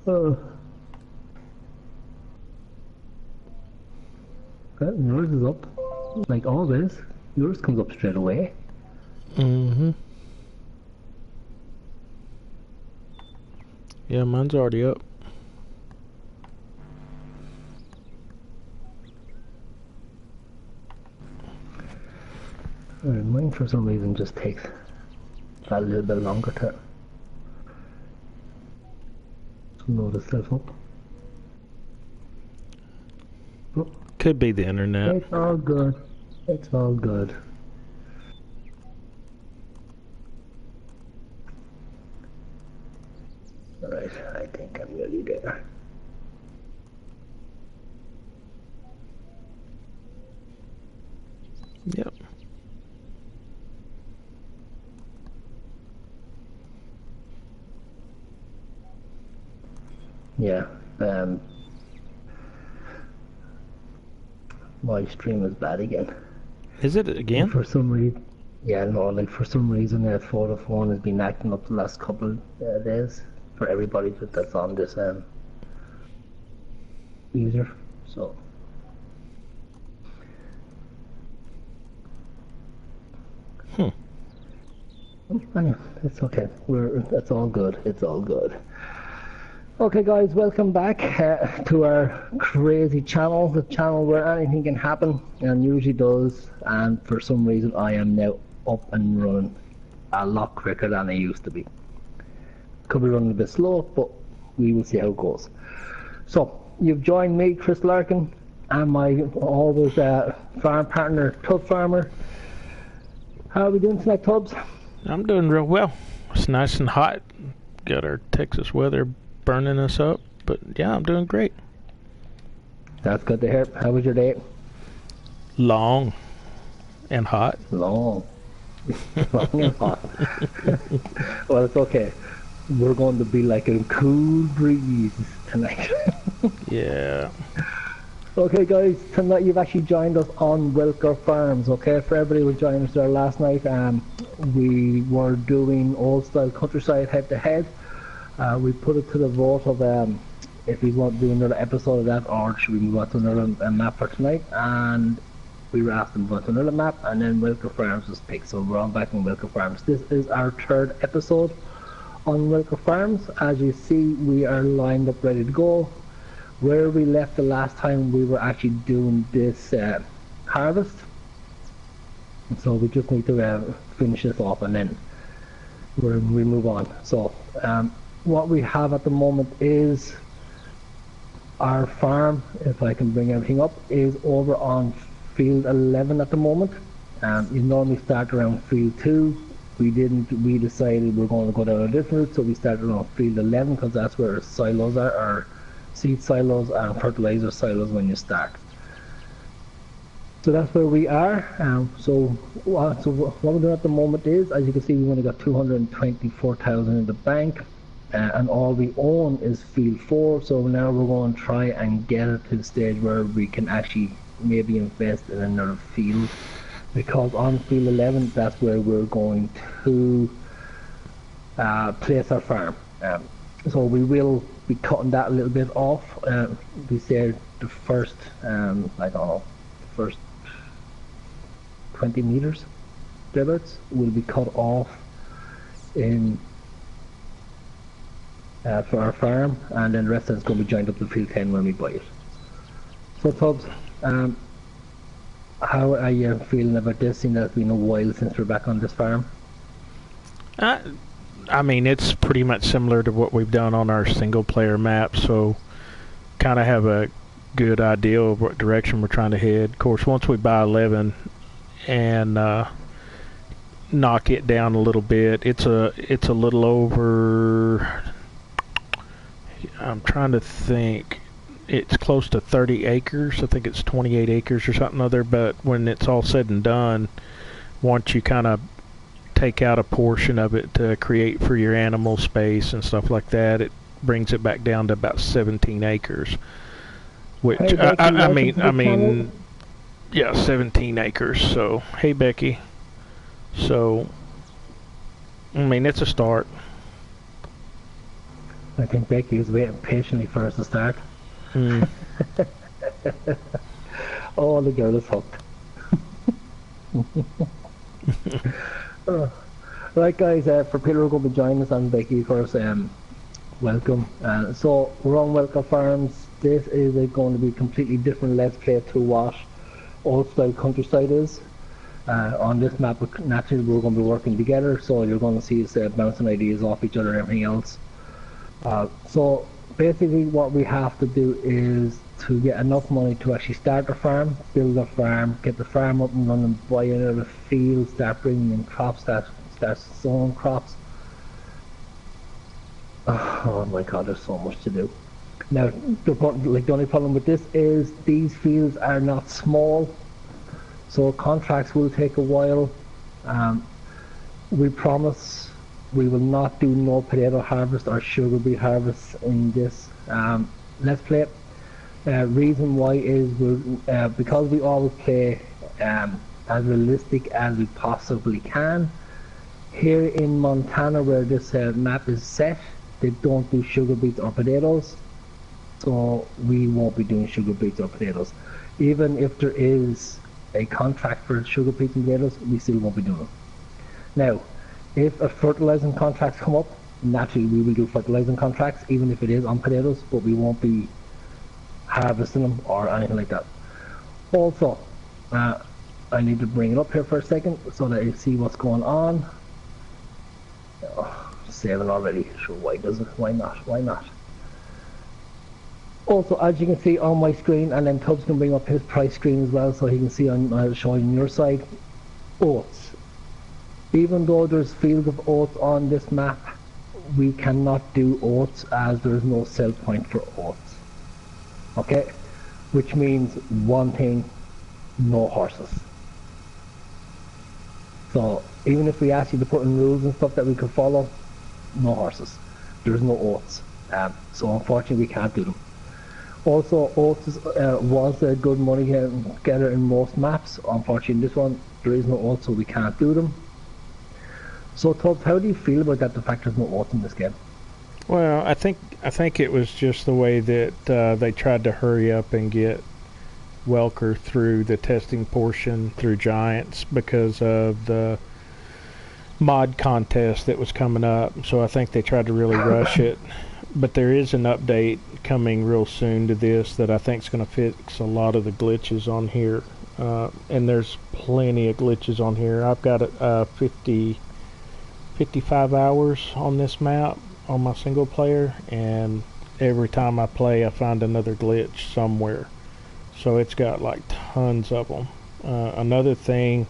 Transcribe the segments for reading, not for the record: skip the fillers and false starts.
Oh, yours is up. Like always. Yours comes up straight away. Mm-hmm. Yeah, mine's already up. Mine for some reason just takes a little bit longer to load itself up. Oh, Could be the internet. it's all good. It's all good. Alright, I think I'm nearly there. Yep. Yeah, my stream is bad again. Is it again? For some reason, yeah, no, like for some reason that phone has been acting up the last couple of days for everybody that's on this user. So anyway, it's okay. It's all good. It's all good. Okay, guys, welcome back to our crazy channel, the channel where anything can happen, and usually does. And for some reason, I am now up and running a lot quicker than I used to be. Could be running a bit slow, but we will see how it goes. So, you've joined me, Chris Larkin, and my always farm partner, Tubbfarmer. How are we doing tonight, Tubbs? I'm doing real well. It's nice and hot. Got our Texas weather burning us up, but yeah, I'm doing great. That's good to hear. How was your day? Long and hot. Long. Long and hot. Well, it's okay. We're going to be like a cool breeze tonight. Yeah. Okay, guys, tonight you've actually joined us on Welker Farms. Okay, for everybody who joined us there last night, we were doing old style countryside head to head. We put it to the vote of if we want to do another episode of that, or should we move on to another map for tonight. And we were asked to move on to another map, and then Welker Farms was picked, so we're on back on Welker Farms. This is our third episode on Welker Farms. As you see, we are lined up ready to go. Where we left the last time, we were actually doing this harvest, so we just need to finish this off, and then we move on. So what we have at the moment is our farm, if I can bring everything up, is over on field 11 at the moment. You normally start around field 2. We decided we're going to go down a different route, so we started on field 11 because that's where our silos are, our seed silos and fertilizer silos when you start. So that's where we are. So what we're doing at the moment is, as you can see, we've only got 224,000 in the bank. And all we own is field 4, so now we're going to try and get it to the stage where we can actually maybe invest in another field, because on field 11 that's where we're going to place our farm. So we will be cutting that a little bit off. We say the first I don't know, the first 20 meters thereabouts will be cut off in for our farm, and then the rest of it's going to be joined up to field 10 when we buy it. So Tubbs, how are you feeling about this, seeing that it's been a while since we're back on this farm? I mean, it's pretty much similar to what we've done on our single player map, so kind of have a good idea of what direction we're trying to head. Of course, once we buy 11 and knock it down a little bit, it's a little over, I'm trying to think, it's close to 30 acres. I think it's 28 acres or something other, but when it's all said and done, once you kind of take out a portion of it to create for your animal space and stuff like that, it brings it back down to about 17 acres. Which Hey, Becky, I welcome mean, to the channel. yeah, 17 acres. So hey, Becky. So I mean, it's a start. I think Becky was waiting patiently for us to start. Mm. Oh, the girl is hooked. Right, guys, for people who are going to be joining us on Becky, of course, welcome. So we're on Welker Farms. This is going to be completely different let's play to what Old Style Countryside is. On this map, naturally we're going to be working together, so you're going to see us bouncing ideas off each other and everything else. So basically what we have to do is to get enough money to actually start a farm, build a farm, get the farm up and running, buy another field, start bringing in crops, start sowing crops. Oh my god, there's so much to do. Now, the only problem with this is these fields are not small, so contracts will take a while. We promise we will not do no potato harvest or sugar beet harvest in this let's play. Reason why is because we always play as realistic as we possibly can. Here in Montana, where this map is set, they don't do sugar beets or potatoes, so we won't be doing sugar beets or potatoes. Even if there is a contract for sugar beets and potatoes, we still won't be doing them. Now, if a fertilizing contracts come up, naturally we will do fertilizing contracts, even if it is on potatoes, but we won't be harvesting them or anything like that. Also, I need to bring it up here for a second so that you see what's going on. Oh, saving already. Sure, why does it? Why not? Why not? Also, as you can see on my screen, and then Tubbs can bring up his price screen as well, so he can see on showing your side. Oats. Even though there's fields of oats on this map, we cannot do oats as there is no sell point for oats. Okay, which means one thing: no horses. So even if we ask you to put in rules and stuff that we could follow, no horses. There's no oats. So unfortunately we can't do them. Also, oats was a good money getter in most maps. Unfortunately in this one there is no oats, so we can't do them. So Tubbs, how do you feel about that, the fact there's no oats in this game? Well, I think it was just the way that they tried to hurry up and get Welker through the testing portion through Giants because of the mod contest that was coming up. So I think they tried to really rush it. But there is an update coming real soon to this that I think is going to fix a lot of the glitches on here. And there's plenty of glitches on here. I've got 55 hours on this map on my single player, and every time I play I find another glitch somewhere. So it's got like tons of them. Another thing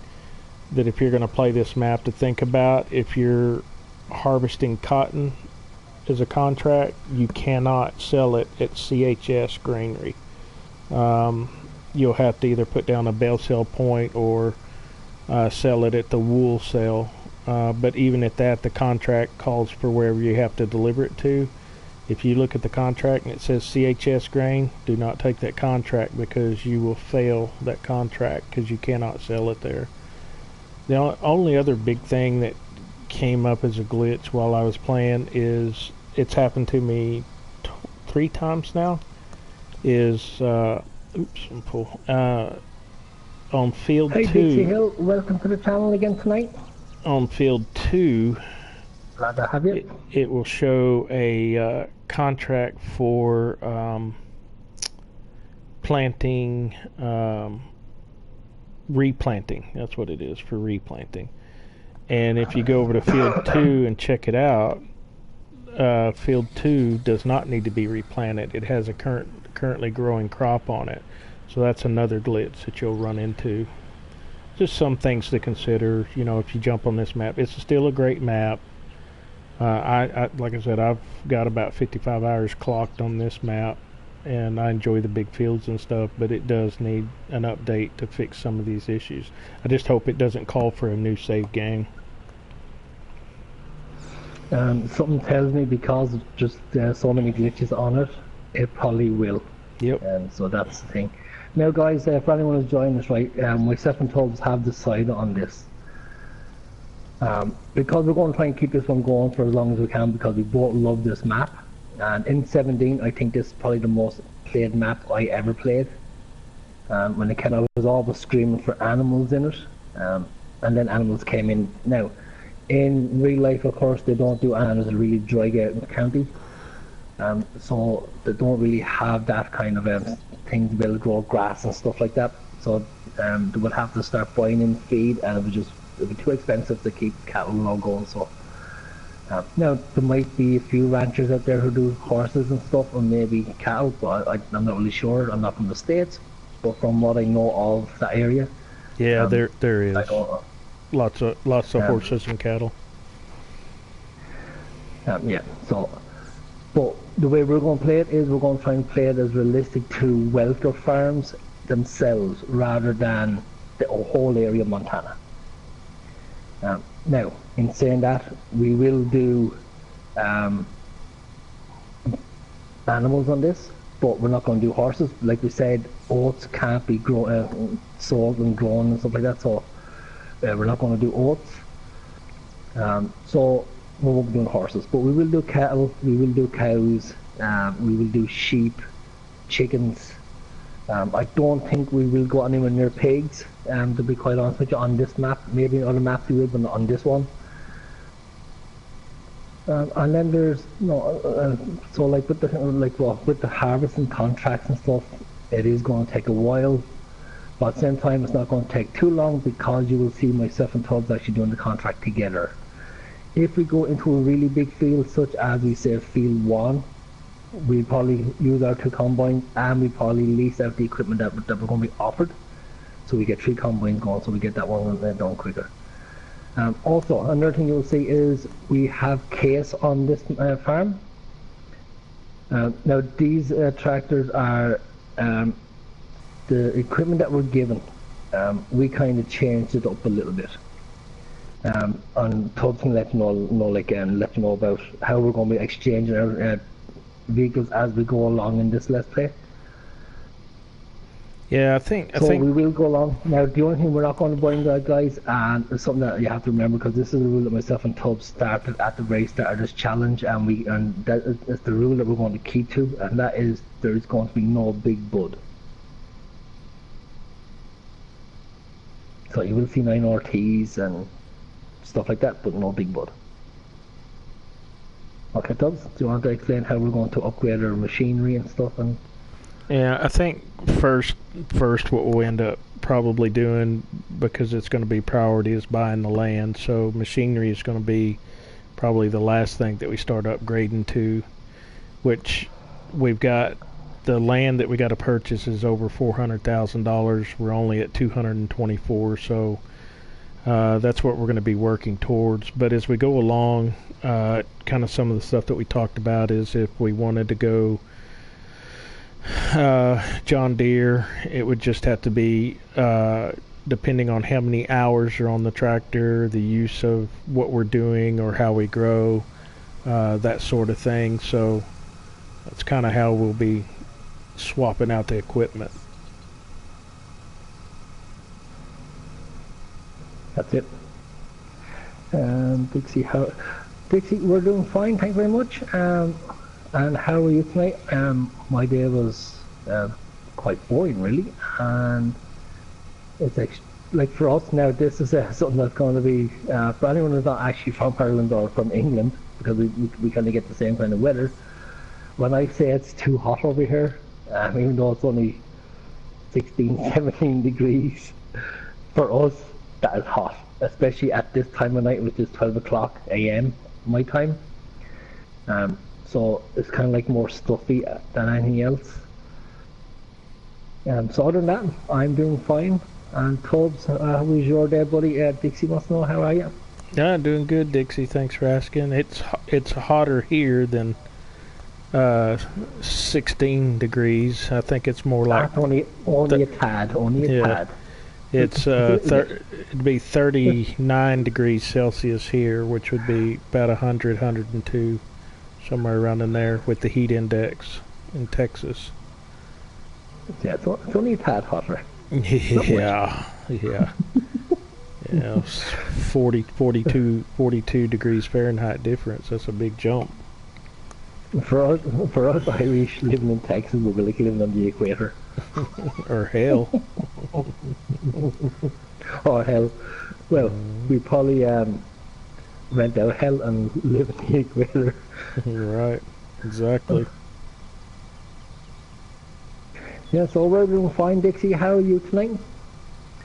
that if you're going to play this map to think about, if you're harvesting cotton as a contract, you cannot sell it at CHS Granary. You'll have to either put down a bale sale point or sell it at the wool sale. But even at that, the contract calls for wherever you have to deliver it to. If you look at the contract and it says CHS grain, do not take that contract because you will fail that contract because you cannot sell it there. The only other big thing that came up as a glitch while I was playing is, it's happened to me 3 times now, is on field 2. Hey Dixie Hill, welcome to the channel again tonight. On field 2, glad to have you. It will show a contract for planting, replanting. That's what it is, for replanting. And if you go over to field 2 and check it out, field 2 does not need to be replanted. It has a currently growing crop on it. So that's another glitch that you'll run into. Just some things to consider, you know, if you jump on this map. It's still a great map. I like I said, I've got about 55 hours clocked on this map, and I enjoy the big fields and stuff, but it does need an update to fix some of these issues. I just hope it doesn't call for a new save game. Something tells me because of just so many glitches on it, it probably will. Yep. So that's the thing. Now guys, for anyone who's joining us, right, myself and Tubbs have decided on this. Because we're going to try and keep this one going for as long as we can, because we both love this map. And in 17, I think this is probably the most played map I ever played. When it came out, I was always screaming for animals in it, and then animals came in. Now, in real life, of course, they don't do animals in really dry county, so they don't really have that kind of thing to be able to grow grass and stuff like that. So they would have to start buying in feed, and it would be too expensive to keep cattle all going. So now there might be a few ranchers out there who do horses and stuff, or maybe cattle, but I'm not really sure. I'm not from the States, but from what I know of that area, yeah, there is I don't know. lots of horses and cattle. Yeah. So, but the way we're going to play it is we're going to try and play it as realistic to Welker farms themselves rather than the whole area of Montana. Now, in saying that, we will do animals on this, but we're not going to do horses. Like we said, oats can't be sold and grown and stuff like that, so we're not going to do oats. So we won't be doing horses, but we will do cattle, we will do cows, we will do sheep, chickens. I don't think we will go anywhere near pigs, to be quite honest with you, on this map. Maybe on other maps we will, but not on this one. And then there's so like with the harvesting contracts and stuff, it is going to take a while, but at the same time it's not going to take too long, because you will see myself and Tubbs actually doing the contract together. If we go into a really big field, such as we say field 1, we'll probably use our 2 combines, and we probably lease out the equipment that we're going to be offered, so we get 3 combines going, so we get that one done quicker. Also, another thing you'll see is we have case on this farm. Now these tractors are the equipment that we're given. We kind of changed it up a little bit. And Tubbs can let you know about how we're going to be exchanging our vehicles as we go along in this Let's Play. Yeah, I think we will go along. Now, the only thing we're not going to buy, guys, and it's something that you have to remember, because this is the rule that myself and Tubbs started at the very start of this challenge, and that is the rule that we're going to keep to, and that is there's going to be no big bud. So you will see 9RTs and stuff like that, but no big bud. Okay, Tubbs, do you want to explain how we're going to upgrade our machinery and stuff? And yeah, I think first what we'll end up probably doing, because it's going to be priority, is buying the land. So machinery is going to be probably the last thing that we start upgrading to, which we've got. The land that we got to purchase is over $400,000. We're only at 224, so that's what we're going to be working towards. But as we go along, kind of some of the stuff that we talked about is if we wanted to go John Deere, it would just have to be depending on how many hours are on the tractor, the use of what we're doing or how we grow, that sort of thing. So that's kind of how we'll be swapping out the equipment. That's it. Dixie, we're doing fine, thank you very much. And how are you tonight? My day was quite boring, really, and it's like for us now, this is something that's going to be for anyone who's not actually from Ireland or from England, because we kind of get the same kind of weather. When I say it's too hot over here, even though it's only 16, 17 degrees, for us that is hot, especially at this time of night, which is 12 o'clock a.m. my time. So it's kind of like more stuffy than anything else. So other than that, I'm doing fine. And Tubbs, how was your day, buddy? Dixie wants to know, how are you? Yeah, doing good, Dixie. Thanks for asking. It's hotter here than 16 degrees. I think it's more like only a tad. Tad. It's it'd be 39 degrees Celsius here, which would be about 100, 102, somewhere around in there with the heat index in Texas. Yeah, it's only a tad hotter. Yeah. 42 degrees Fahrenheit difference. That's a big jump. For us Irish living in Texas, we're like living on the equator. Or hell. Or hell. Well, we probably rent out hell and live in the equator. Right. Exactly. Yeah, so we're doing fine, Dixie. How are you tonight?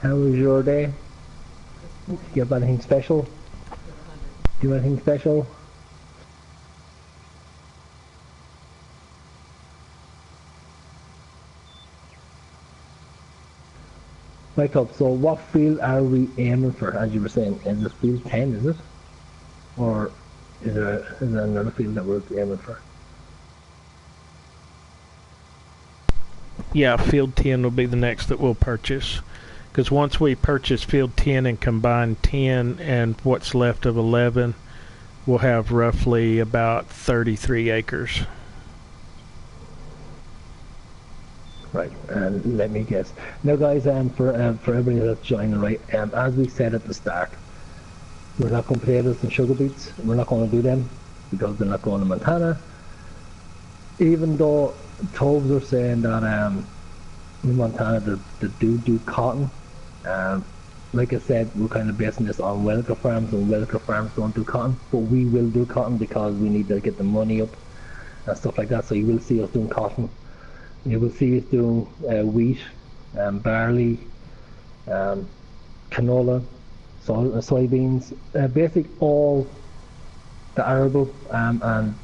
How was your day? Do you have anything special? Do you have anything special? Right up, so what field are we aiming for, as you were saying? Is it field 10, is it? Or is there another field that we're aiming for? Yeah, field 10 will be the next that we'll purchase. Because once we purchase field 10 and combine 10 and what's left of 11, we'll have roughly about 33 acres. Right, and let me guess. Now guys, for everybody that's joining, right, as we said at the start, we're not going to potatoes and sugar beets. We're not going to do them because they're not going to Montana. Even though Tubbs are saying that in Montana they do cotton. Like I said, we're kind of basing this on Welker farms, and Welker farms don't do cotton, but we will do cotton because we need to get the money up and stuff like that. So you will see us doing cotton. You will see us doing wheat, barley, canola, soybeans, basically all the arable, and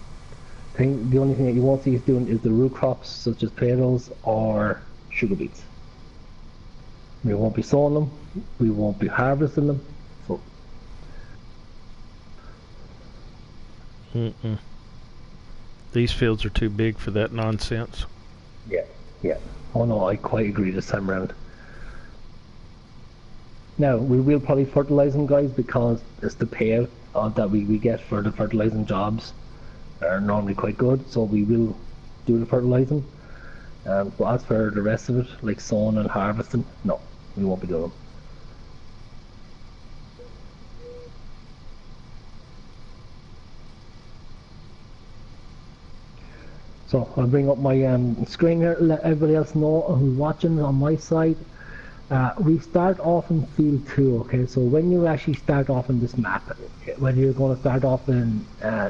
the only thing that you won't see us doing is the root crops such as potatoes or sugar beets. We won't be sowing them, we won't be harvesting them. So These fields are too big for that nonsense. yeah. Oh no, I quite agree this time around. Now, we will probably fertilise them, guys, because it's the payout that we get for the fertilising jobs are normally quite good, so we will do the fertilising. But as for the rest of it, like sowing and harvesting, no, we won't be doing them. So I'll bring up my screen here, let everybody else know who's watching on my side. We start off in field 2, okay, so when you actually start off in this map, whether you're going to start off in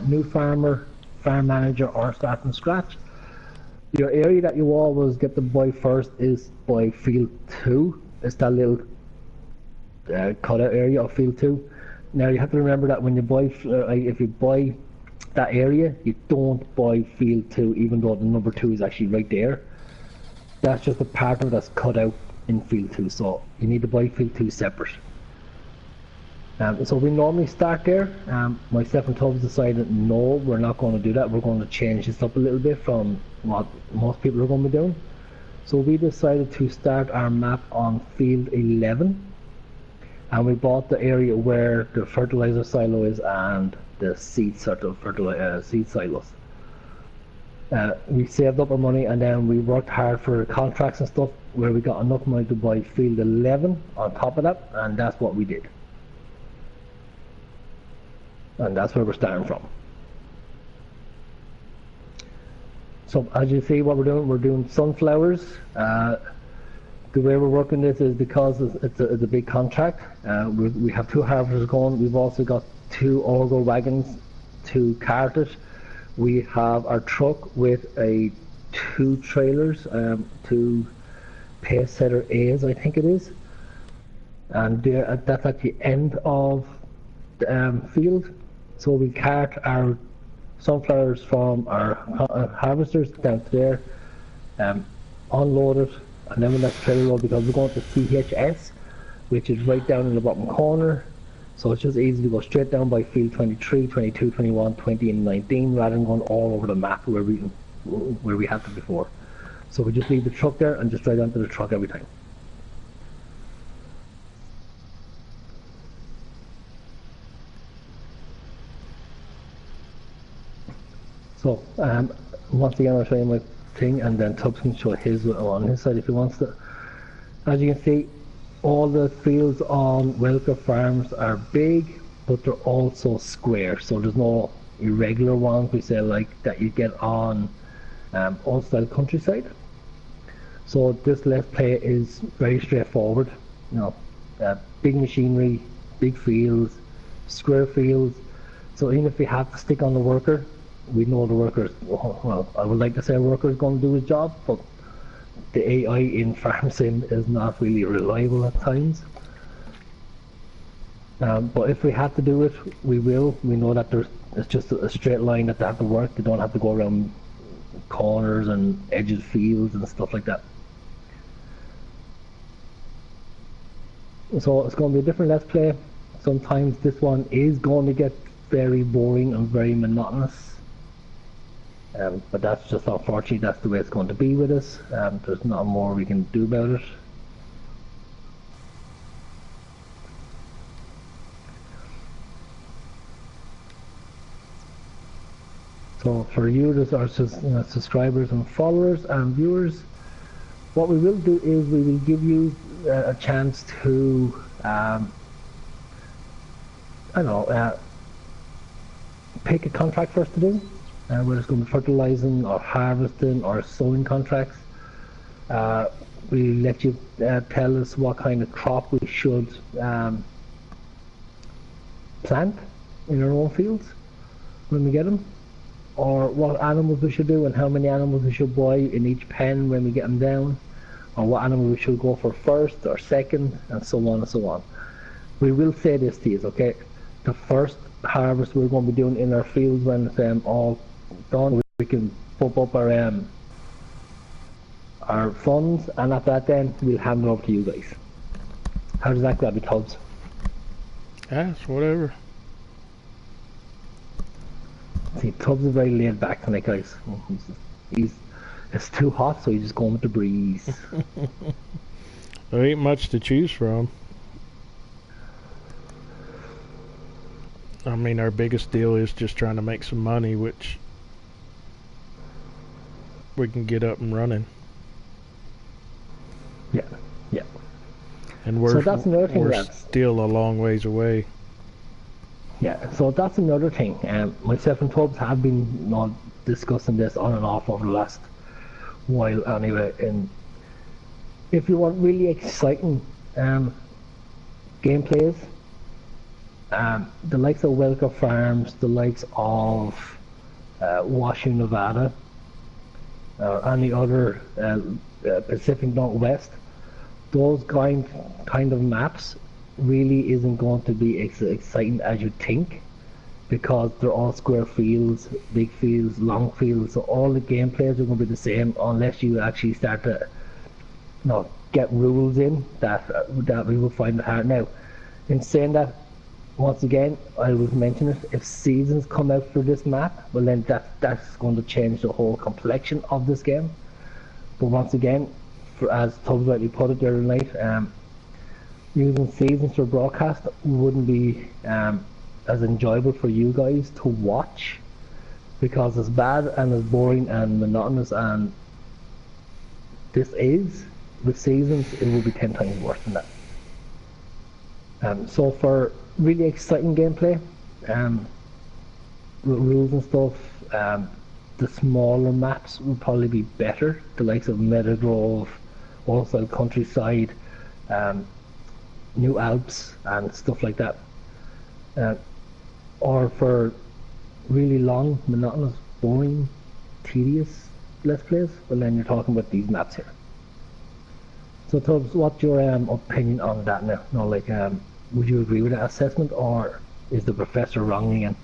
new farmer, farm manager, or start from scratch, your area that you always get to buy first is by field 2. It's that little cutout area of field 2. Now you have to remember that when you buy, if you buy that area, you don't buy field 2, even though the number 2 is actually right there. That's just a part of it that's cut out in field 2, so you need to buy field 2 separate. So we normally start there. Myself and Tubbs decided no, we're not going to do that. We're going to change this up a little bit from what most people are going to be doing. So we decided to start our map on field 11, and we bought the area where the fertilizer silo is and the seed seed silos. We saved up our money, and then we worked hard for contracts and stuff where we got enough money to buy field 11 on top of that, and that's what we did. And that's where we're starting from. So as you see, what we're doing sunflowers. The way we're working this is because it's a big contract. We have 2 harvesters going. We've also got 2 Orgo wagons to cart it. We have our truck with 2 trailers, 2 pace setter A's, I think it is. And that's at the end of the field. So we cart our sunflowers from our harvesters down to there, unload it, and then when that's trailer load, because we're going to CHS, which is right down in the bottom corner, so it's just easy to go straight down by field 23, 22, 21, 20 and 19 rather than going all over the map where we had them before. So we just leave the truck there and just drive onto the truck every time. So once again I'll show you my thing, and then Tubbs can show his on his side if he wants to. As you can see, all the fields on Welker farms are big, but they're also square, so there's no irregular ones, we say, like that you get on old style countryside. So this let's play is very straightforward. Big machinery, big fields, square fields. So even if we have to stick on the worker, we know the worker. Well, I would like to say a worker is going to do his job, but the AI in Farm Sim is not really reliable at times. But if we have to do it, we will. We know that it's just a straight line that they have to work. They don't have to go around corners and edges of fields and stuff like that. So it's going to be a different let's play. Sometimes this one is going to get very boring and very monotonous. But that's just unfortunately that's the way it's going to be with us. There's not more we can do about it. So for you, there's our subscribers and followers and viewers, what we will do is we will give you a chance to pick a contract for us to do. Whether it's going to be fertilizing or harvesting or sowing contracts. We let you tell us what kind of crop we should plant in our own fields when we get them, or what animals we should do and how many animals we should buy in each pen when we get them down, or what animal we should go for first or second, and so on and so on. We will say this to you, okay? The first harvest we're going to be doing in our fields when it's all done, we can pump up our funds, and at that then we'll hand it over to you guys. How does that grab you, Tubbs? It's whatever. See, Tubbs is very laid back tonight, guys. It's too hot, so he's just going with the breeze. There ain't much to choose from. I mean, our biggest deal is just trying to make some money, which we can get up and running. Yeah. And we're that's another thing still a long ways away. Yeah, so that's another thing. Myself and Tubbs have been discussing this on and off over the last while anyway. And if you want really exciting gameplays, the likes of Welker Farms, the likes of Washoe, Nevada, or any other Pacific Northwest, those kind of maps really isn't going to be as exciting as you think, because they're all square fields, big fields, long fields, so all the gameplays are going to be the same unless you actually start to get rules in that we will find it hard. Now, in saying that, once again, I will mention it, if seasons come out for this map, well then that's going to change the whole complexion of this game. But once again, as Tubbs rightly put it the other night, using seasons for broadcast wouldn't be as enjoyable for you guys to watch, because as bad and as boring and monotonous and this is, with seasons it will be 10 times worse than that. So for really exciting gameplay, rules and stuff, the smaller maps will probably be better, the likes of Meadowgrove, also Countryside, New Alps and stuff like that. Or for really long, monotonous, boring, tedious let's plays, well then you're talking about these maps here. So Tubbs, what's your opinion on that now? Would you agree with that assessment, or is the professor wrong again?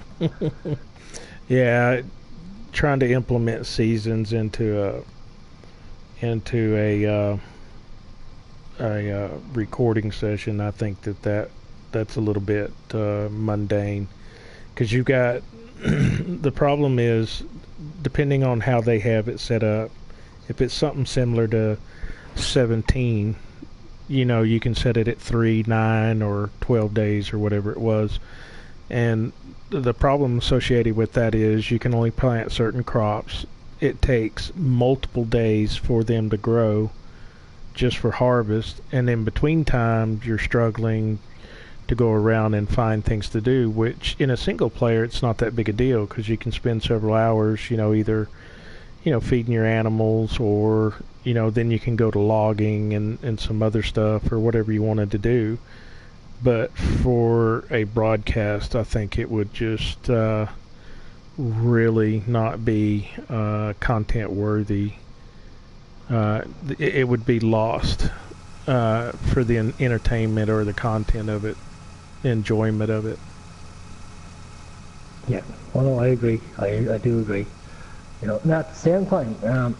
Yeah, trying to implement seasons into a recording session, I think that's a little bit mundane, because you got the problem is, depending on how they have it set up, if it's something similar to 17, you can set it at 3, 9, or 12 days or whatever it was. And the problem associated with that is you can only plant certain crops. It takes multiple days for them to grow just for harvest, and in between times you're struggling to go around and find things to do, which in a single player it's not that big a deal because you can spend several hours, either feeding your animals, or then you can go to logging and some other stuff or whatever you wanted to do. But for a broadcast, I think it would just really not be content worthy. It would be lost for the entertainment or the content of it, enjoyment of it. Yeah, well, no, I agree. I do agree. And at the same time,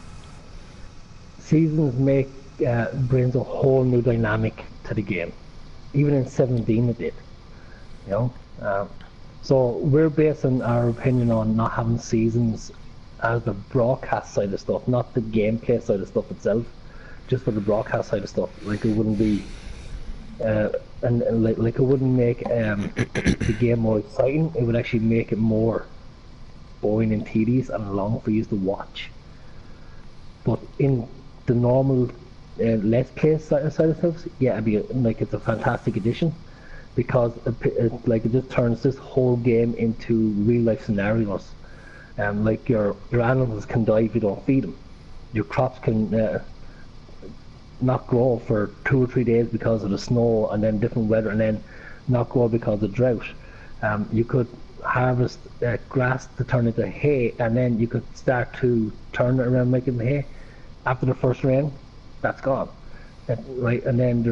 seasons brings a whole new dynamic to the game. Even in 17 it did. So we're basing our opinion on not having seasons as the broadcast side of stuff, not the gameplay side of stuff itself, just for the broadcast side of stuff. Like it wouldn't be, like it wouldn't make the game more exciting. It would actually make it more boring and tedious and long for you to watch. But in the normal Let's Play side of stuff, yeah, it'd be it's a fantastic addition, because it just turns this whole game into real life scenarios. Like your animals can die if you don't feed them. Your crops can not grow for 2 or 3 days because of the snow and then different weather, and then not grow because of drought. You could harvest grass to turn into hay, and then you could start to turn it around making hay. After the first rain, that's gone. Right, and then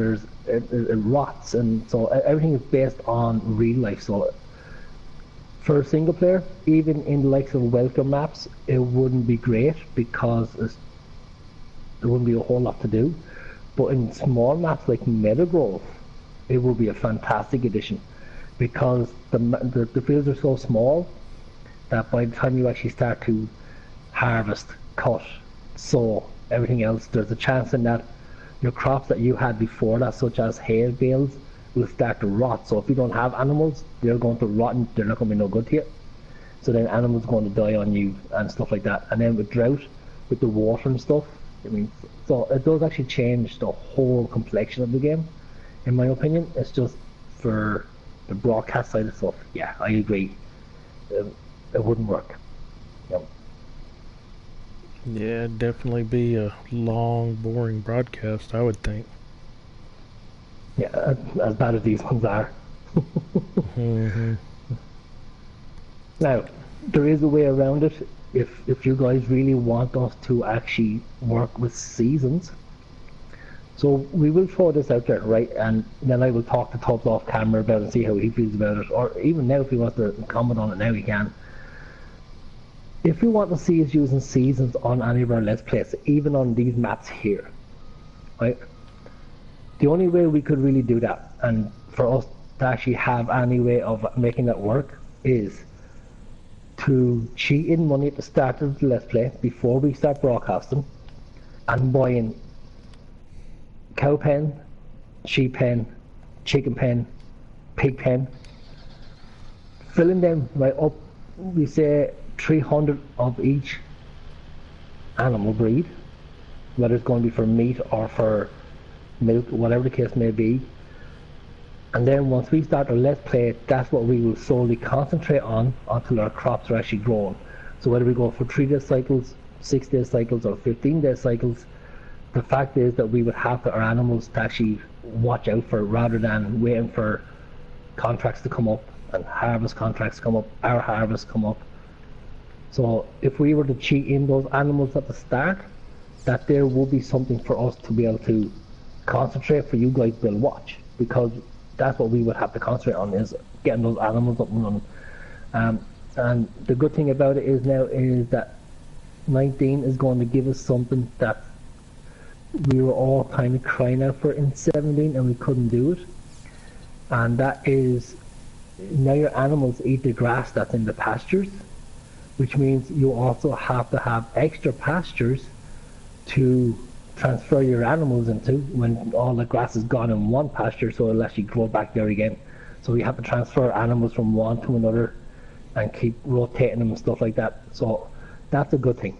it rots, and so everything is based on real life. So for a single player, even in the likes of Welker maps, it wouldn't be great because there wouldn't be a whole lot to do. But in small maps like Meadowgrove, it will be a fantastic addition, because the fields are so small that by the time you actually start to harvest, cut, sow, everything else, there's a chance in that your crops that you had before that, such as hay bales, will start to rot. So if you don't have animals, they're going to rot and they're not going to be no good to you. So then animals are going to die on you and stuff like that. And then with drought, with the water and stuff, so it does actually change the whole complexion of the game, in my opinion. It's just for the broadcast side of stuff, yeah, I agree. It wouldn't work. Yep. Yeah, it'd definitely be a long, boring broadcast, I would think. Yeah, as bad as these ones are. Mm-hmm. Now, there is a way around it. If you guys really want us to actually work with seasons, so we will throw this out there, right? And then I will talk to Tubbs off camera about it and see how he feels about it. Or even now, if he wants to comment on it now, he can. If you want to see us using seasons on any of our Let's Plays, even on these maps here, right? The only way we could really do that, and for us to actually have any way of making that work, is to cheat in money at the start of the Let's Play before we start broadcasting, and buying cow pen, sheep pen, chicken pen, pig pen, filling them right up, we say 300 of each animal breed, whether it's going to be for meat or for milk, whatever the case may be. And then once we start our Let's Play, that's what we will solely concentrate on until our crops are actually grown. So whether we go for 3-day cycles, 6-day cycles, or 15-day cycles, the fact is that we would have our animals to actually watch out for, rather than waiting for contracts to come up and harvest contracts come up, our harvest come up. So if we were to cheat in those animals at the start, that there will be something for us to be able to concentrate for you guys to watch, because that's what we would have to concentrate on, is getting those animals up and running. And the good thing about it is now is that 19 is going to give us something that we were all kind of crying out for in 17 and we couldn't do it, and that is now your animals eat the grass that's in the pastures, which means you also have to have extra pastures to transfer your animals into when all the grass is gone in one pasture, so it'll actually grow back there again. So you have to transfer animals from one to another and keep rotating them and stuff like that. So that's a good thing.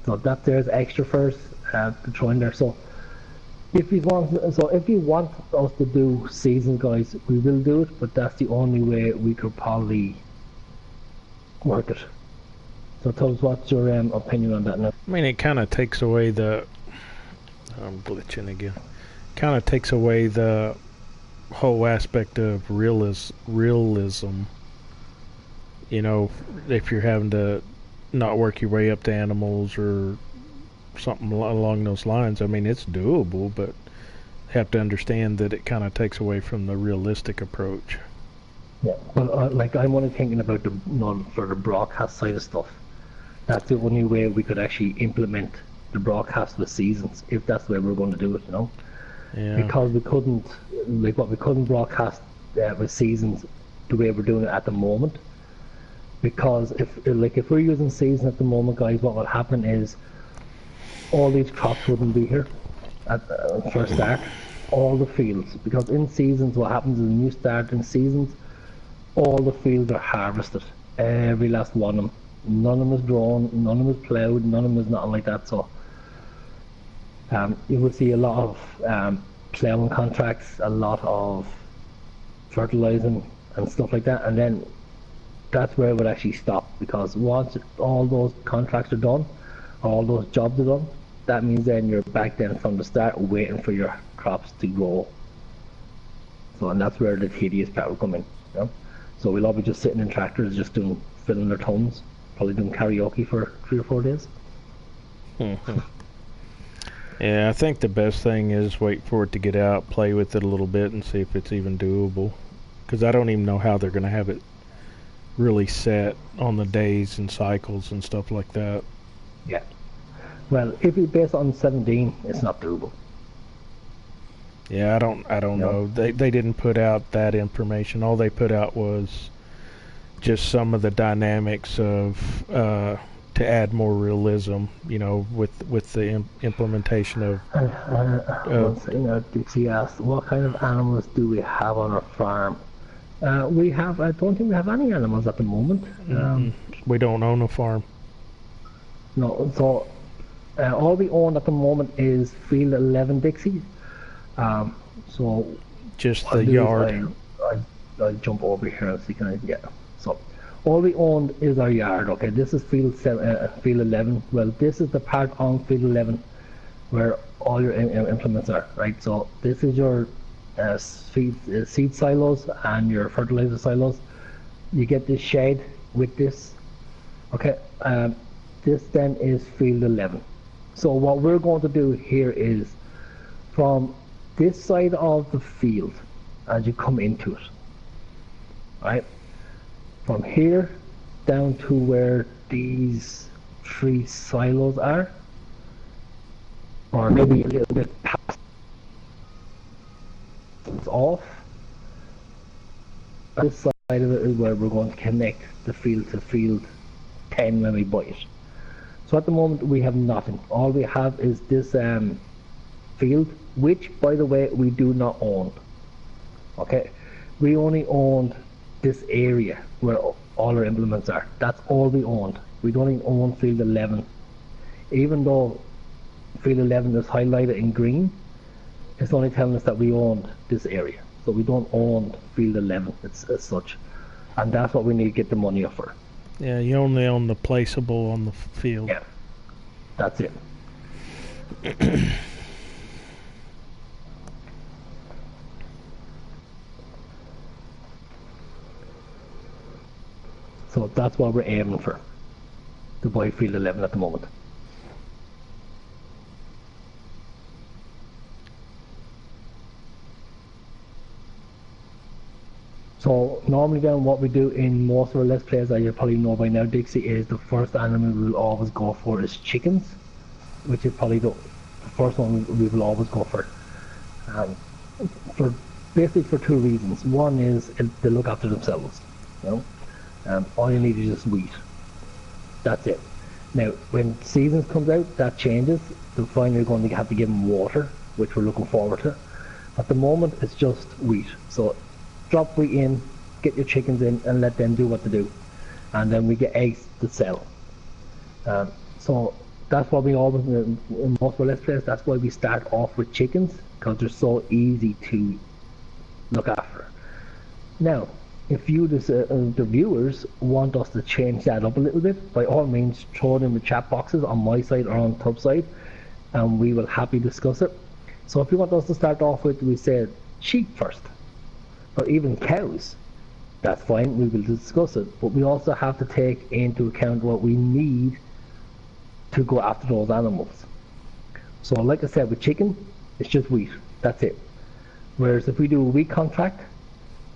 So that there's extra first to throw in there. So If you want us to do seasons, guys, we will do it, but that's the only way we could probably work it. So tell us, what's your opinion on that now? I mean, it kind of takes away the. I'm glitching again. Kind of takes away the whole aspect of realism. You know, if you're having to not work your way up to animals or something along those lines, I mean, it's doable, but have to understand that it kind of takes away from the realistic approach. Yeah, well, like I'm only thinking about the for the broadcast side of stuff. That's the only way we could actually implement the broadcast with seasons, if that's the way we're going to do it, you know. Yeah. Because we couldn't broadcast with seasons the way we're doing it at the moment. Because if we're using season at the moment, guys, what would happen is all these crops wouldn't be here at first start, all the fields. Because in seasons, what happens is when you start in seasons, all the fields are harvested, every last one of them. None of them is grown, none of them is ploughed, none of them is nothing like that. So you will see a lot of ploughing contracts, a lot of fertilizing and stuff like that, and then that's where it would actually stop, because once all those contracts are done, all those jobs are done, that means then you're back then from the start waiting for your crops to grow. So, and that's where the tedious part will come in, you know? So we'll all be just sitting in tractors, just filling their tons, probably doing karaoke for 3 or 4 days. Yeah, I think the best thing is wait for it to get out, play with it a little bit, and see if it's even doable. Because I don't even know how they're going to have it really set on the days and cycles and stuff like that. Yeah. Well, if you base it on 17, it's not doable. Yeah, I don't know. They didn't put out that information. All they put out was just some of the dynamics of to add more realism, you know, with the implementation of. One thing Dixie asked, what kind of animals do we have on our farm? I don't think we have any animals at the moment. We don't own a farm. No, so all we own at the moment is Field 11, Dixie. So just the yard. I'll jump over here and see, so all we own is our yard. Okay, this is Field 11. Well, this is the part on Field 11 where all your implements are, right? So this is your seed silos and your fertilizer silos. You get this shed with this. Okay, this then is Field 11. So what we're going to do here is, from this side of the field, as you come into it, right, from here down to where these 3 silos are, or maybe a little bit past, it's off. This side of it is where we're going to connect the field to Field 10 when we buy it. So at the moment we have nothing. All we have is this field, which, by the way, we do not own. Okay, we only owned this area where all our implements are. That's all we owned. We don't even own Field 11. Even though Field 11 is highlighted in green, it's only telling us that we owned this area. So we don't own Field 11 as such. And that's what we need to get the money up for. Yeah, you only own the placeable on the field. Yeah, that's it. So that's what we're aiming for, to buy Field 11 at the moment. So normally then what we do in most of our Let's Plays, as you probably know by now, Dixie, is the first animal we will always go for is chickens, which is probably the first one we will always go for. Basically for 2 reasons. One is they look after themselves, you know. All you need is just wheat. That's it. Now, when seasons comes out, that changes. So finally you're going to have to give them water, which we're looking forward to. At the moment, it's just wheat. So drop wheat in, get your chickens in, and let them do what they do. And then we get eggs to sell. So that's why we always, in most of our let's plays, that's why we start off with chickens, because they're so easy to look after. Now, if you, the viewers, want us to change that up a little bit, by all means, throw it in the chat boxes on my side or on Tubb's side, and we will happily discuss it. So if you want us to start off with, we said sheep first, or even cows, that's fine, we will discuss it. But we also have to take into account what we need to go after those animals. So like I said, with chicken, it's just wheat, that's it. Whereas if we do a wheat contract,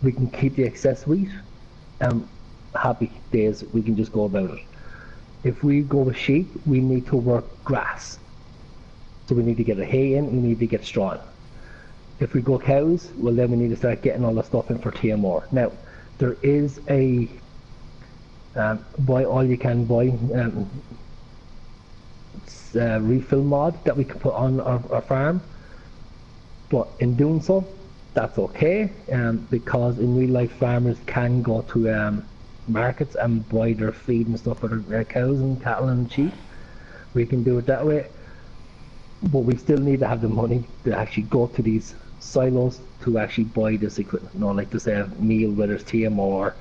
we can keep the excess wheat, and happy days, we can just go about it. If we go with sheep, we need to work grass. So we need to get the hay in, we need to get straw in. If we go cows, well then we need to start getting all the stuff in for TMR. Now, there is a buy all you can buy refill mod that we can put on our farm, but in doing so, that's okay, because in real life farmers can go to markets and buy their feed and stuff for their cows and cattle and sheep. We can do it that way, but we still need to have the money to actually go to these silos to actually buy this equipment, you know, like to say meal, whether it's TMR,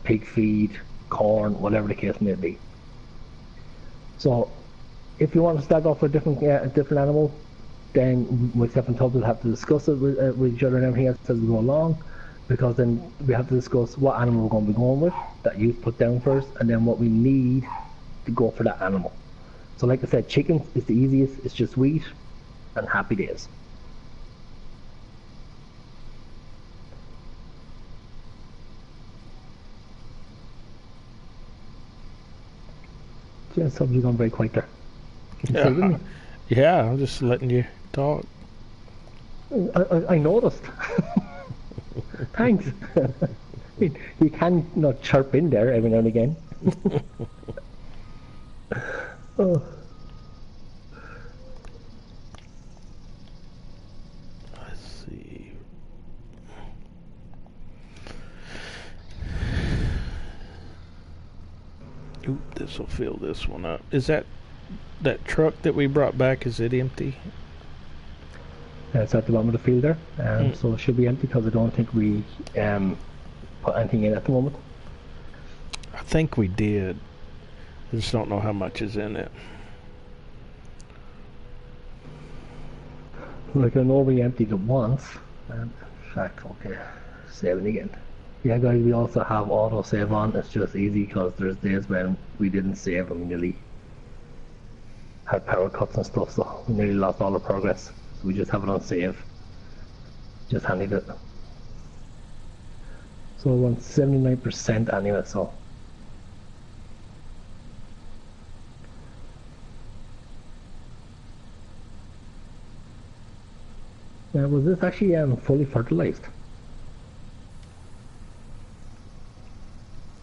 pig feed, corn, whatever the case may be. So if you want to start off with a different animal, then myself and Tubb will have to discuss it with each other and everything else as we go along, because then we have to discuss what animal we're going to be going with, that you put down first, and then what we need to go for that animal. So like I said, chicken is the easiest, it's just wheat, and happy days. Just Tubbs, you're going very quiet there. Yeah, I'm just letting you talk. I noticed. Thanks. You can not chirp in there every now and again. Oh. Let's see. Oop, this will fill this one up. Is that truck that we brought back, is it empty? It's at the bottom of the field there, so it should be empty because I don't think we put anything in at the moment. I think we did. I just don't know how much is in it. Like I know we emptied it once. In fact, okay, saving again. Yeah guys, we also have auto save on. It's just easy because there's days when we didn't save and we nearly had power cuts and stuff, so we nearly lost all the progress. So we just have it on save. Just handy it. So we're on 79% anyway, so. Now, was this actually fully fertilized?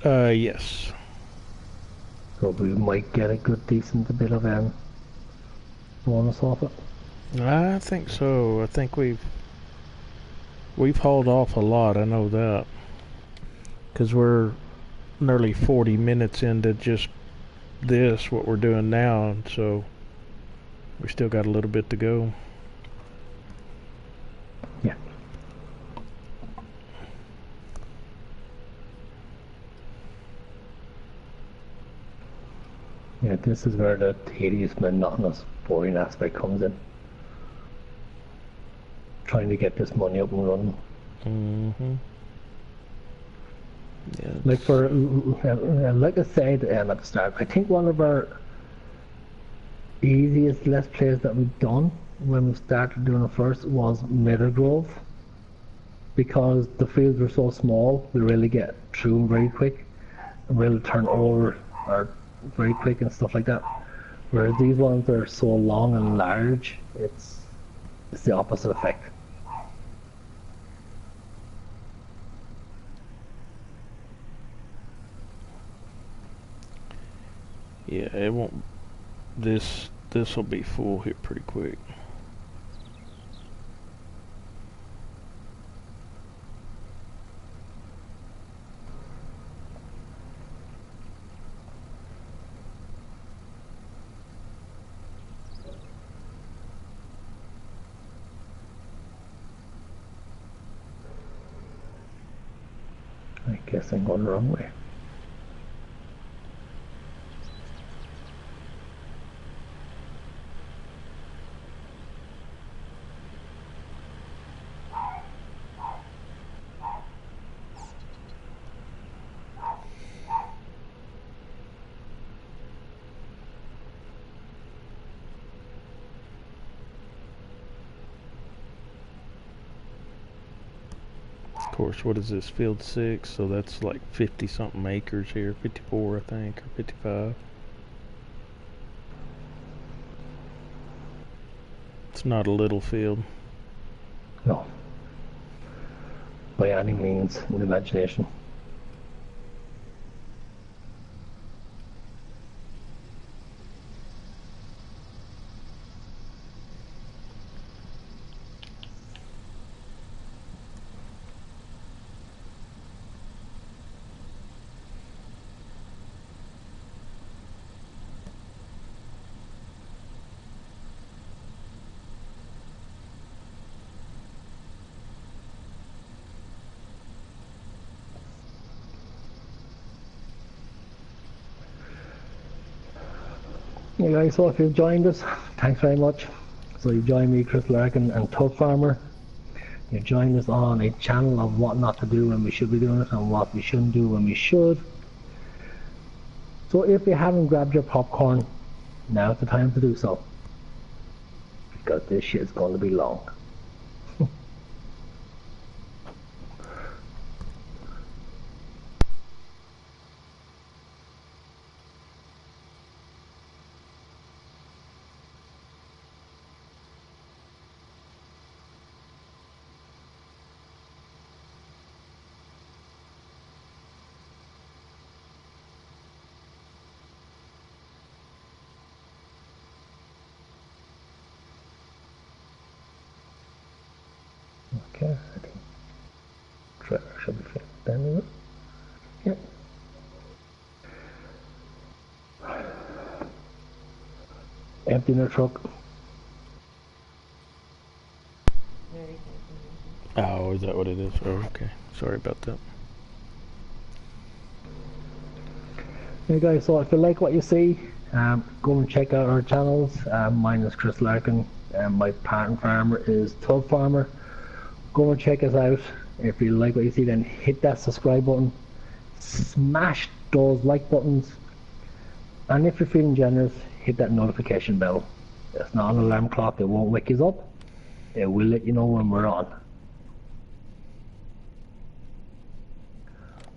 Yes. So we might get a good decent bit of bonus off it. I think so. I think we've hauled off a lot, I know that. Because we're nearly 40 minutes into just this, what we're doing now, and so we still got a little bit to go. Yeah. Yeah, this is where the tedious, monotonous, boring aspect comes in. Trying to get this money up and running. Mm-hmm. Yeah, like for like I said at the start, I think one of our easiest let's plays that we've done when we started doing it first was Meadow Grove, because the fields were so small we really get through them very quick and really turn over or very quick and stuff like that, whereas these ones are so long and large, it's the opposite effect. Yeah, it won't. This will be full here pretty quick. guess I'm going the wrong way. Of course, what is this? Field 6, so that's like 50 something acres here. 54, I think, or 55. It's not a little field. No. By any means, with imagination. Yeah guys, so if you've joined us, thanks very much. So you joined me, Chris Larkin and Tubbfarmer. You joined us on a channel of what not to do when we should be doing it and what we shouldn't do when we should. So if you haven't grabbed your popcorn, now's the time to do so. Because this shit's going to be long. Okay, I think trailer should be fit down in it. Yep. Emptying the truck. Oh, is that what it is? Oh, okay. Sorry about that. Hey guys, so if you like what you see, go and check out our channels. Mine is Chris Larkin, and my partner farmer is Tubbfarmer. Go and check us out. If you like what you see, then hit that subscribe button, smash those like buttons, and if you're feeling generous, hit that notification bell. It's not an alarm clock, it won't wake you up, it will let you know when we're on.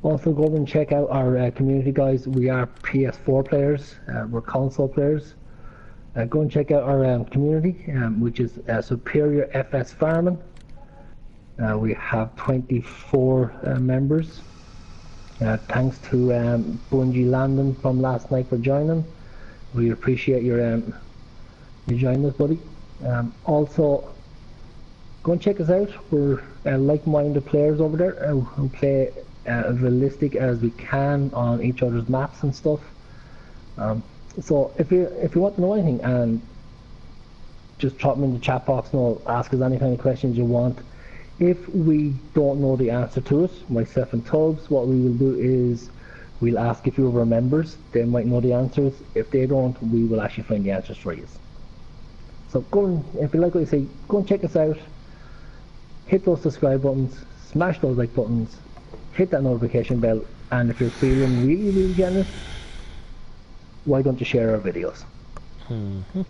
Also go over and check out our community guys. We are PS4 players, we're console players. Go and check out our community, which is Superior FS Farming. We have 24 members. Thanks to Bungie Landon from last night for joining. We appreciate your you joining us, buddy. Also, go and check us out. We're like-minded players over there who play as realistic as we can on each other's maps and stuff. So if you want to know anything, and just drop them in the chat box and I'll ask us any kind of questions you want. If we don't know the answer to it, myself and Tubbs, what we will do is we'll ask a few of our members. They might know the answers. If they don't, we will actually find the answers for you. So go and, if you like what you see, go and check us out. Hit those subscribe buttons, smash those like buttons, hit that notification bell, and if you're feeling really, really generous, why don't you share our videos? Mm-hmm.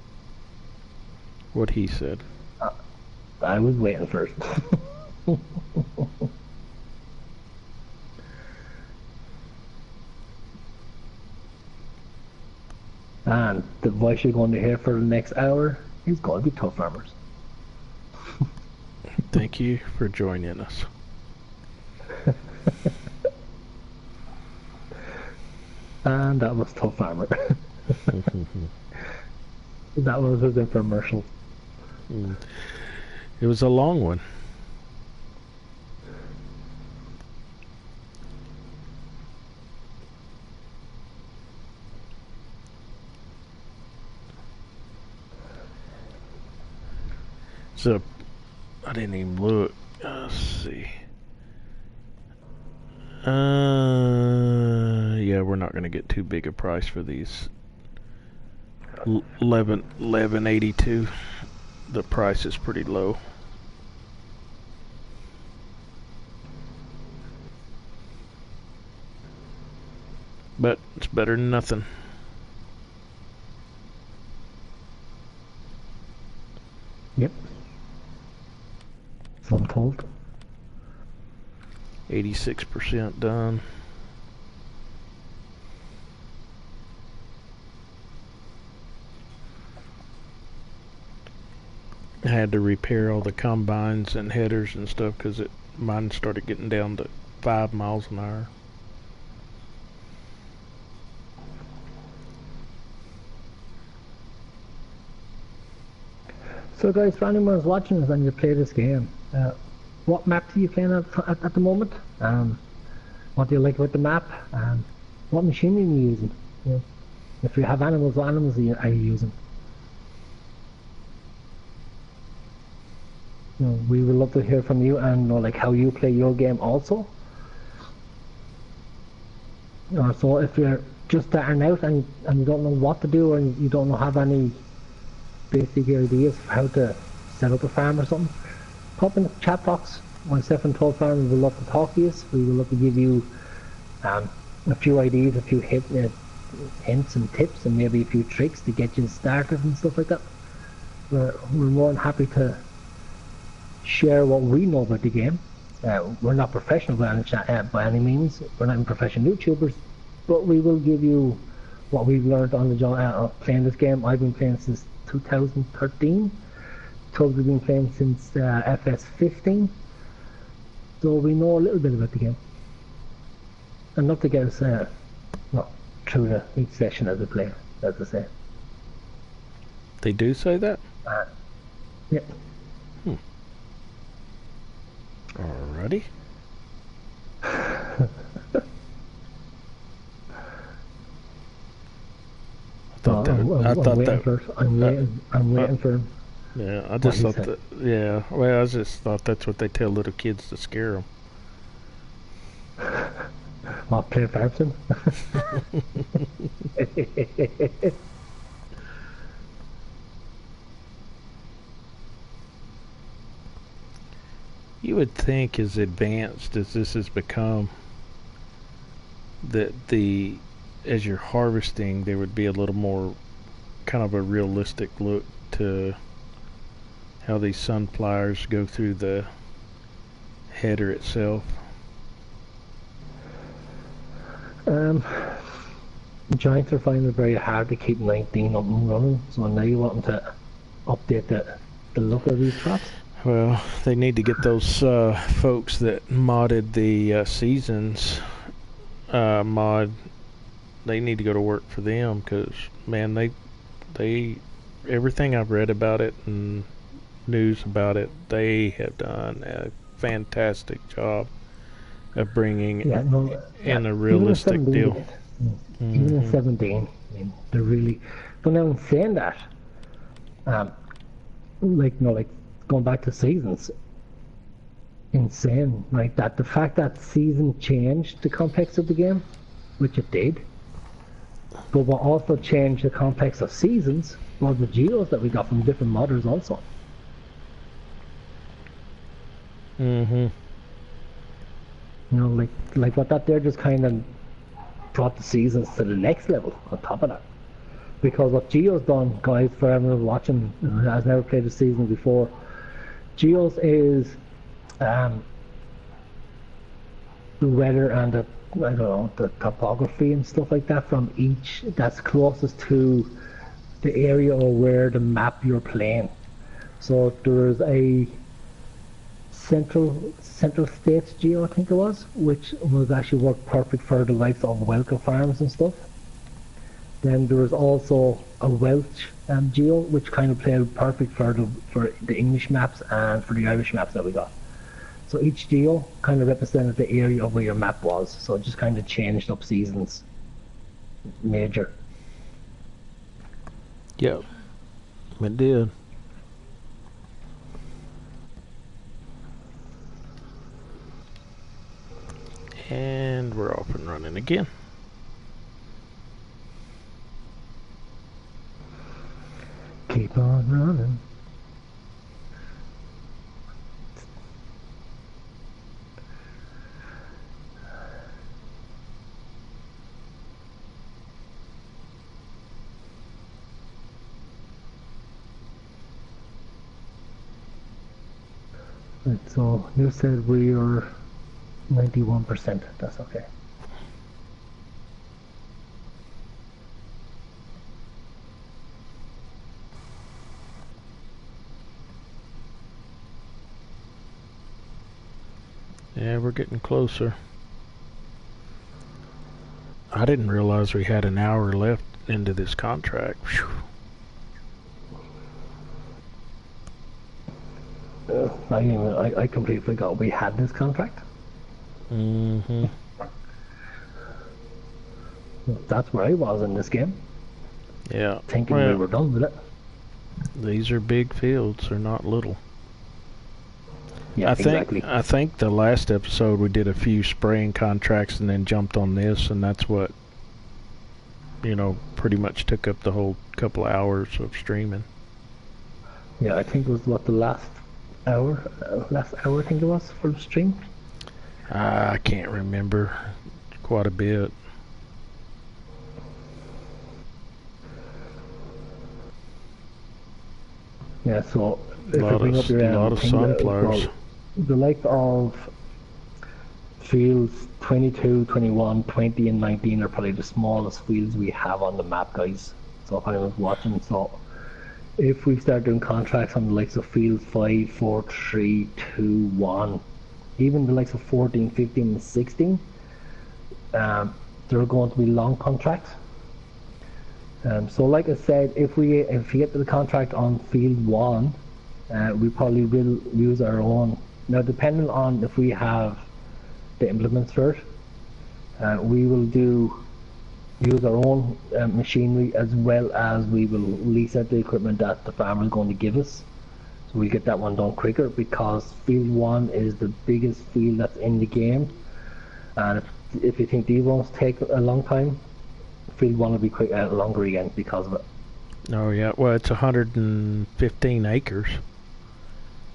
What he said. I was waiting first. And the voice you're going to hear for the next hour is going to be Tubbfarmers. Thank you for joining us. And that was Tubbfarmer. That was his infomercial. It was a long one. So, I didn't even look. Let's see. Yeah, we're not going to get too big a price for these. 1182. The price is pretty low. But it's better than nothing. Yep. So I'm told. 86% done. I had to repair all the combines and headers and stuff because mine started getting down to 5 miles an hour. So guys, for anyone who's watching us and you play this game, what map do you play at the moment? What do you like about the map? What machine are you using? You know, if you have animals, what animals are you using? You know, we would love to hear from you and know like how you play your game also. So if you're just starting out and you don't know what to do and you don't have any basic ideas of how to set up a farm or something, pop in the chat box. Myself and Tubbfarmer would love to talk to you. We would love to give you a few ideas, a few hints and tips, and maybe a few tricks to get you started and stuff like that. We're more than happy to share what we know about the game. We're not professional by any means. We're not even professional YouTubers, but we will give you what we've learned on the job playing this game. I've been playing since 2013. Tubb has been playing since FS15. So we know a little bit about the game. Enough to get us through each session as a player, as I say. They do say that? Yep. Alrighty. I'm waiting for him. Yeah, I just thought that. Yeah, well, I just thought that's what they tell little kids to scare them. What, play Farmson? You would think, as advanced as this has become, that as you're harvesting, there would be a little more kind of a realistic look to how these sunflowers go through the header itself. Giants are finding it very hard to keep 19 up and running, so now you want them to update the look of these crops? Well, they need to get those folks that modded the seasons mod. They need to go to work for them, because man, they everything I've read about it and news about it, they have done a fantastic job of bringing in a realistic deal. Even in 17, I mean, they're really. But now in saying that, like going back to seasons, insane, like that. The fact that season changed the context of the game, which it did, but what also changed the context of seasons was the geos that we got from different modders also. You know, like what that there just kind of brought the seasons to the next level on top of that. Because what Geo's done, guys, for everyone watching who has never played the season before, Geo's is the weather and the topography and stuff like that from each that's closest to the area or where the map you're playing. So there's a central states geo, I think it was, which was actually worked perfect for the likes of Welker farms and stuff. Then there was also a Welsh geo, which kind of played perfect for the English maps and for the Irish maps that we got. So each geo kind of represented the area of where your map was. So it just kind of changed up seasons. Major. Yep, it did. And we're off and running again. Keep on running. Right, so you said we are 91%. That's okay. Yeah, we're getting closer. I didn't realize we had an hour left into this contract. Whew. I completely forgot we had this contract. Mm-hmm. That's where I was in this game. Yeah. Thinking we were done with it. These are big fields. They're not little. Yeah, exactly. I think the last episode we did a few spraying contracts and then jumped on this, and that's what, pretty much took up the whole couple of hours of streaming. Yeah, I think it was the last hour I think it was for the stream. I can't remember. Quite a bit. Yeah, so a lot of sunflowers. The like of fields 22, 21, 20 and 19 are probably the smallest fields we have on the map, guys. So if I was watching, so if we start doing contracts on the likes of field 5, 4, 3, 2, 1, even the likes of 14, 15 and 16, they're going to be long contracts. So like I said, if we get to the contract on field 1, we probably will use our own. Now depending on if we have the implements for it, we will use our own machinery, as well as we will lease out the equipment that the farmer is going to give us. So we'll get that one done quicker, because field 1 is the biggest field that's in the game, and if you think these ones take a long time, field 1 will be longer again because of it. Oh yeah, well it's 115 acres.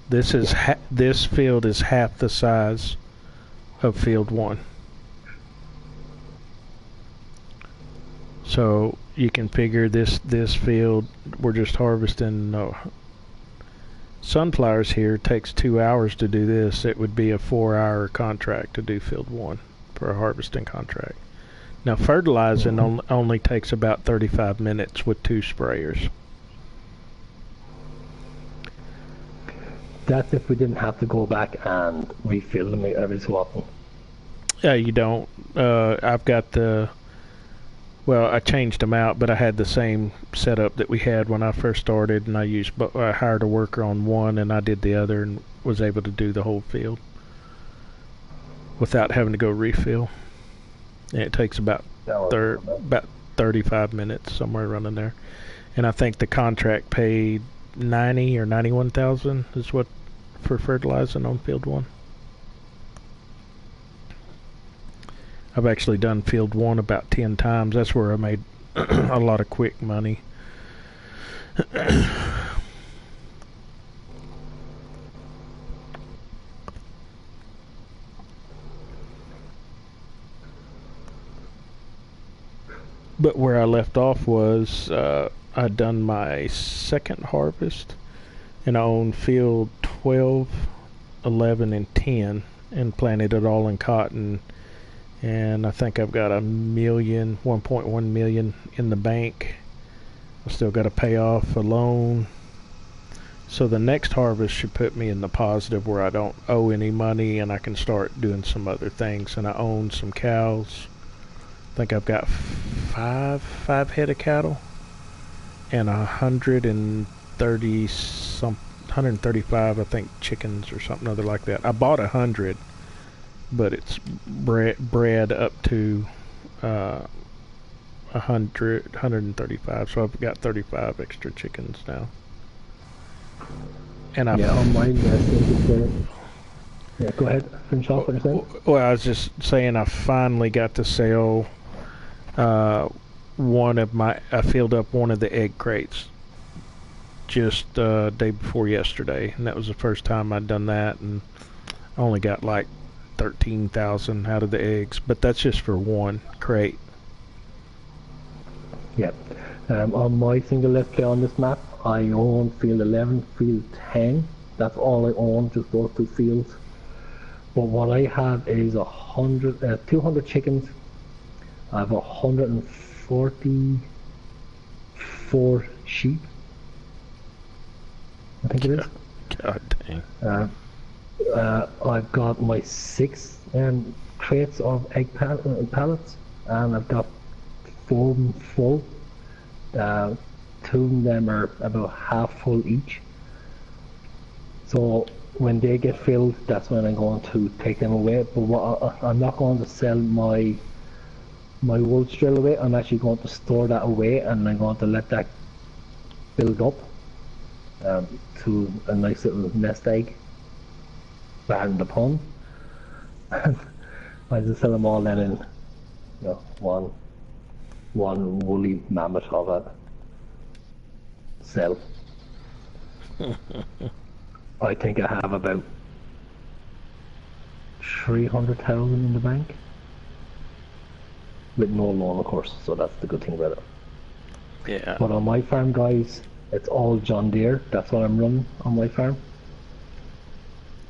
This is this field is half the size of field 1. So you can figure this field, we're just harvesting sunflowers here. It takes 2 hours to do this. It would be a 4-hour contract to do field 1 for a harvesting contract. Now fertilizing only takes about 35 minutes with 2 sprayers. That's if we didn't have to go back and refill them every so often. Yeah, you don't. I've got I changed them out, but I had the same setup that we had when I first started, and I hired a worker on one and I did the other, and was able to do the whole field without having to go refill. And it takes about 35 minutes, somewhere around in there. And I think the contract paid 90 or 91,000 is what for fertilizing on field 1. I've actually done field 1 about 10 times. That's where I made a lot of quick money. But where I left off was I'd done my second harvest, and I owned field 12, 11, and 10, and planted it all in cotton. And I think I've got 1.1 million in the bank. I still got to pay off a loan. So the next harvest should put me in the positive, where I don't owe any money and I can start doing some other things. And I own some cows. I think I've got five head of cattle and 135, I think, chickens or something other like that. I bought 100, but it's bred up to 135, so I've got 35 extra chickens now. And on mine, Yeah, go ahead. Finish off what you're saying. Well, I was just saying I finally got to sell I filled up one of the egg crates just day before yesterday, and that was the first time I'd done that, and I only got like 13,000 out of the eggs, but that's just for one crate. Yeah. On my single let's play on this map, I own field 11, field 10. That's all I own, just those two fields. But what I have is 200 chickens. I have 144 sheep. I think it is. God dang. I've got my 6 crates of egg pallets, and I've got 4 of them full. 2 of them are about half full each. So when they get filled, that's when I'm going to take them away. But I'm not going to sell my wool straight away. I'm actually going to store that away, and I'm going to let that build up to a nice little nest egg. Pardon the pun. And I just sell them all then in, one woolly mammoth of a sell. I think I have about 300,000 in the bank, with no loan, of course. So that's the good thing about it. Yeah. But on my farm, guys, it's all John Deere. That's what I'm running on my farm.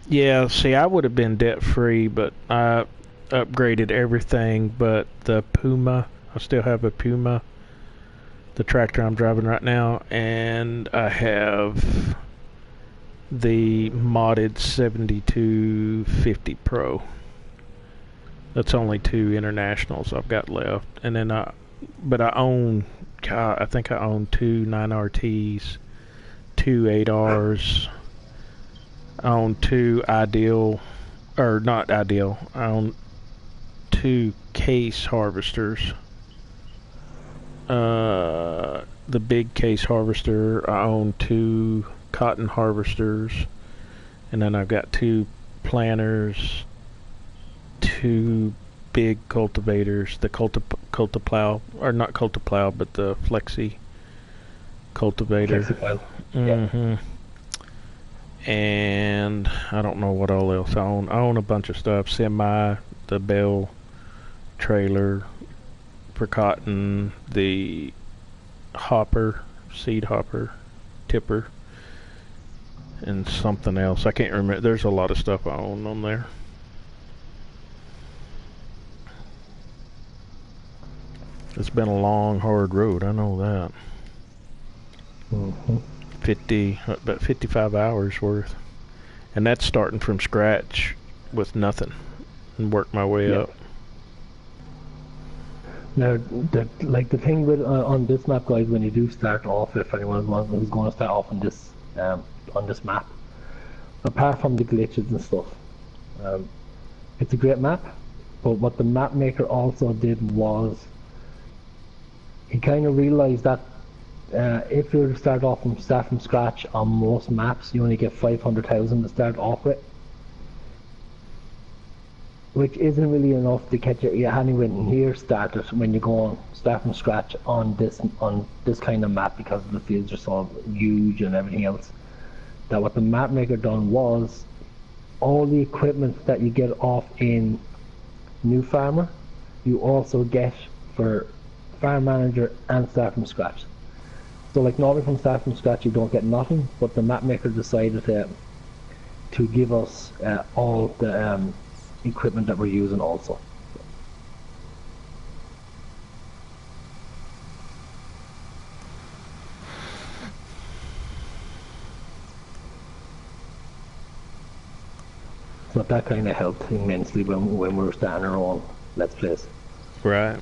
Yeah, see, I would have been debt free, but I upgraded everything but the Puma. I still have a Puma, the tractor I'm driving right now, and I have the modded 7250 Pro. That's only 2 internationals I've got left, and then I own, God, I think I own 2 9RTs, 2 8Rs. I own 2 ideal, or not ideal, I own 2 case harvesters. The big case harvester, I own 2 cotton harvesters, and then I've got 2 planters, 2 big cultivators, the Cultiplow, or not Cultiplow, but the Flexi cultivator. Flexi-plow. Mm-hmm. Yeah. And I don't know what all else I own. I own a bunch of stuff. Semi, the bale trailer for cotton, the hopper, seed hopper, tipper, and something else. I can't remember. There's a lot of stuff I own on there. It's been a long, hard road. I know that. Mm-hmm. About 55 hours worth, and that's starting from scratch with nothing, and work my way up. Now, the thing with on this map, guys, when you do start off, if anyone who's going to start off on this map, apart from the glitches and stuff, it's a great map. But what the map maker also did was he kind of realized that if you were to start from scratch on most maps, you only get 500,000 to start off with, which isn't really enough to get you anywhere near started when you go on start from scratch on this kind of map, because the fields are so huge and everything else. That what the map maker done was all the equipment that you get off in New Farmer, you also get for Farm Manager and Start from Scratch. So like normally from Start from Scratch you don't get nothing, but the map maker decided to give us all the equipment that we're using also. So that kind of helped immensely when we were starting our own Let's Plays. Right.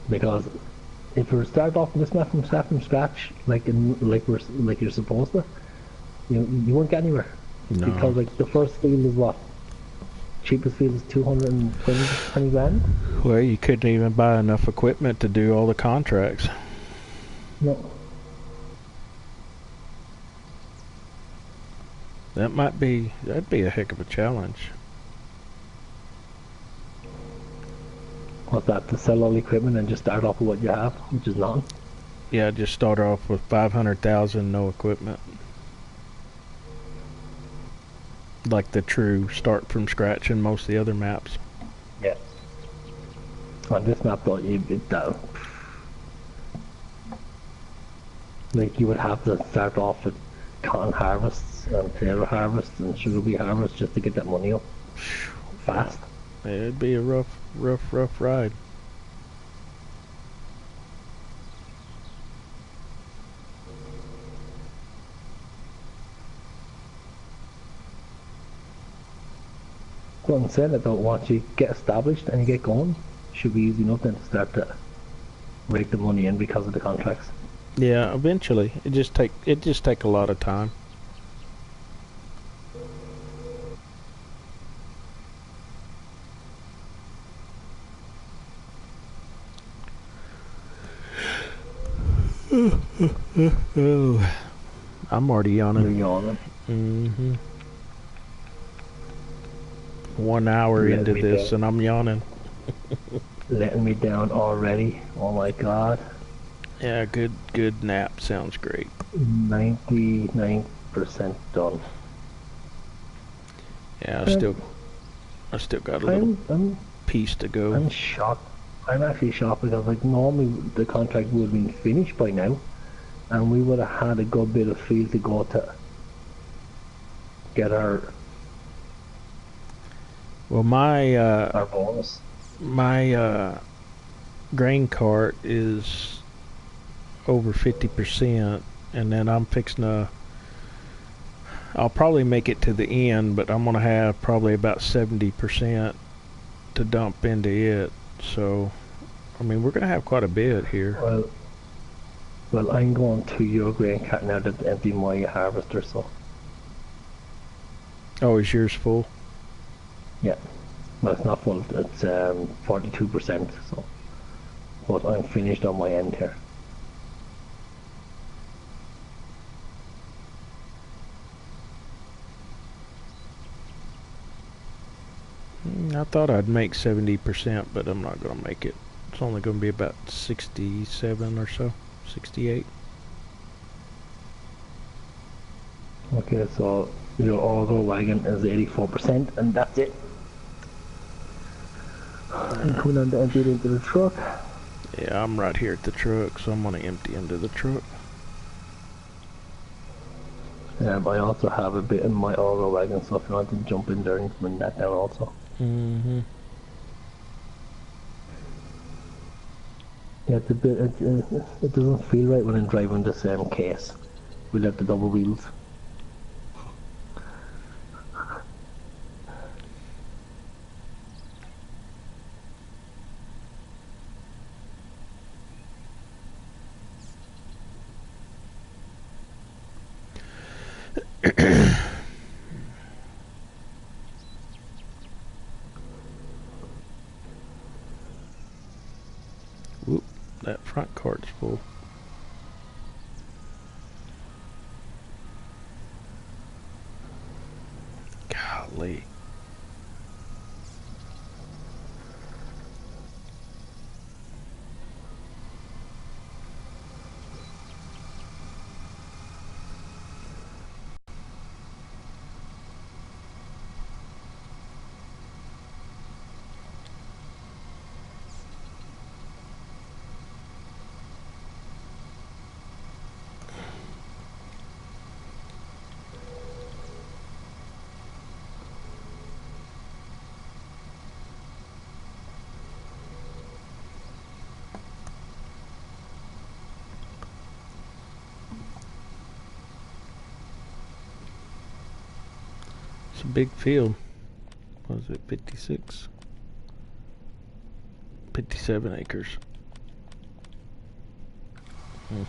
Because if we start off this map from scratch, like you're supposed to, you won't get anywhere. No. Because like the first field is what? Cheapest field is 220 grand. Well, you couldn't even buy enough equipment to do all the contracts. No. That'd be a heck of a challenge. What's that, to sell all the equipment and just start off with what you have, which is none? Yeah, just start off with 500,000, no equipment. Like the true start from scratch in most of the other maps. Yeah. On this map though, like you would have to start off with cotton harvests and potato harvests and sugar beet harvests just to get that money up fast. It'd be a rough ride. But I'm saying that though, once you get established and you get going, should be easy enough then to start to rake the money in because of the contracts. Yeah, eventually. It just take a lot of time. Oh, I'm already yawning. You're yawning. Mm-hmm. 1 hour Letting into me this down. and I'm yawning. Letting me down already. Oh my god. Yeah, good nap sounds great. 99% done. Yeah, I still got a little piece to go. I'm shocked. I'm actually shocked because like normally the contract would have been finished by now and we would have had a good bit of field to go to get our bonus. My grain cart is over 50%, and then I'm fixing to. I'll probably make it to the end, but I'm gonna have probably about 70% to dump into it. So, I mean, we're gonna have quite a bit here. Well, I'm going to your grain cart now to empty my harvester. So. Oh, is yours full? Yeah. Well, it's not full. It's 42%. So, but I'm finished on my end here. I thought I'd make 70%, but I'm not gonna make it. It's only gonna be about 67 or so, 68. Okay, so your auto wagon is 84%, and that's it. I'm coming on to empty it into the truck. Yeah, I'm right here at the truck, so I'm gonna empty into the truck. I also have a bit in my auto wagon, so if you want to jump in there and bring that down also. Mm-hmm. Yeah, it's a bit. It doesn't feel right when I'm driving the same case without the double wheels. Whoop, that front cart's full. Golly. It's a big field. What is it, 56? 57 acres. Hmm.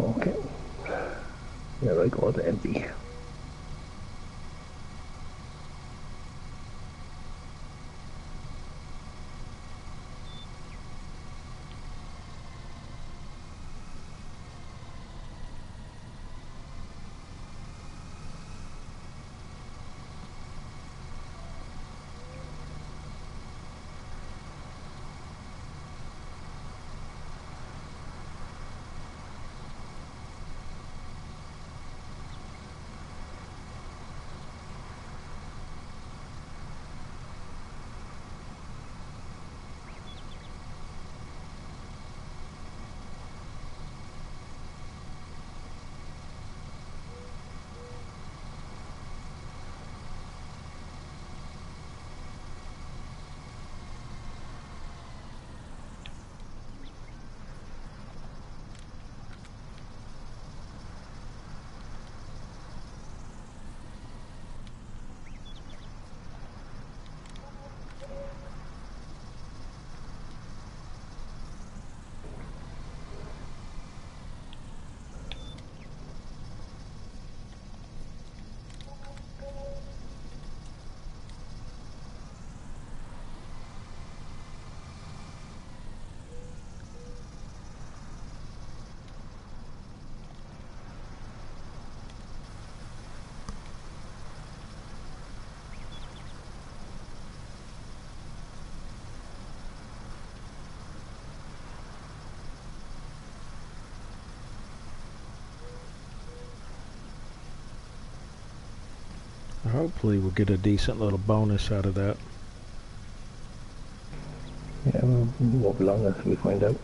Okay. There I go, the empty. Hopefully we'll get a decent little bonus out of that. Yeah, it won't be long until we find out.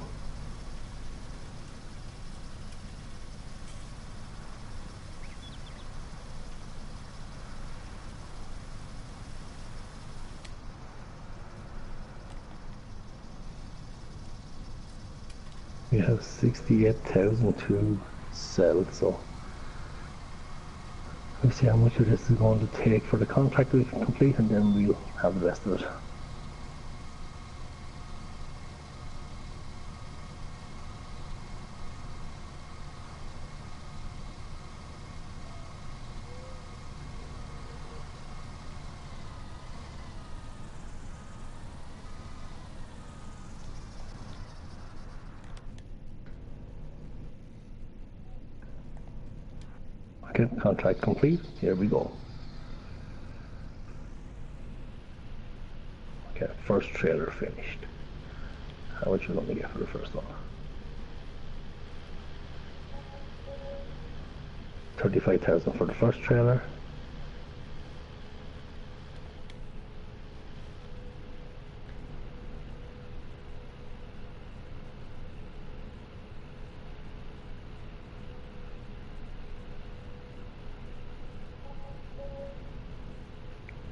We have 68,000 to sell, so we'll see how much of this is going to take for the contract to complete, and then we'll have the rest of it. Okay, contract complete. Here we go. Okay, first trailer finished. How much are we going to get for the first one? 35,000 for the first trailer.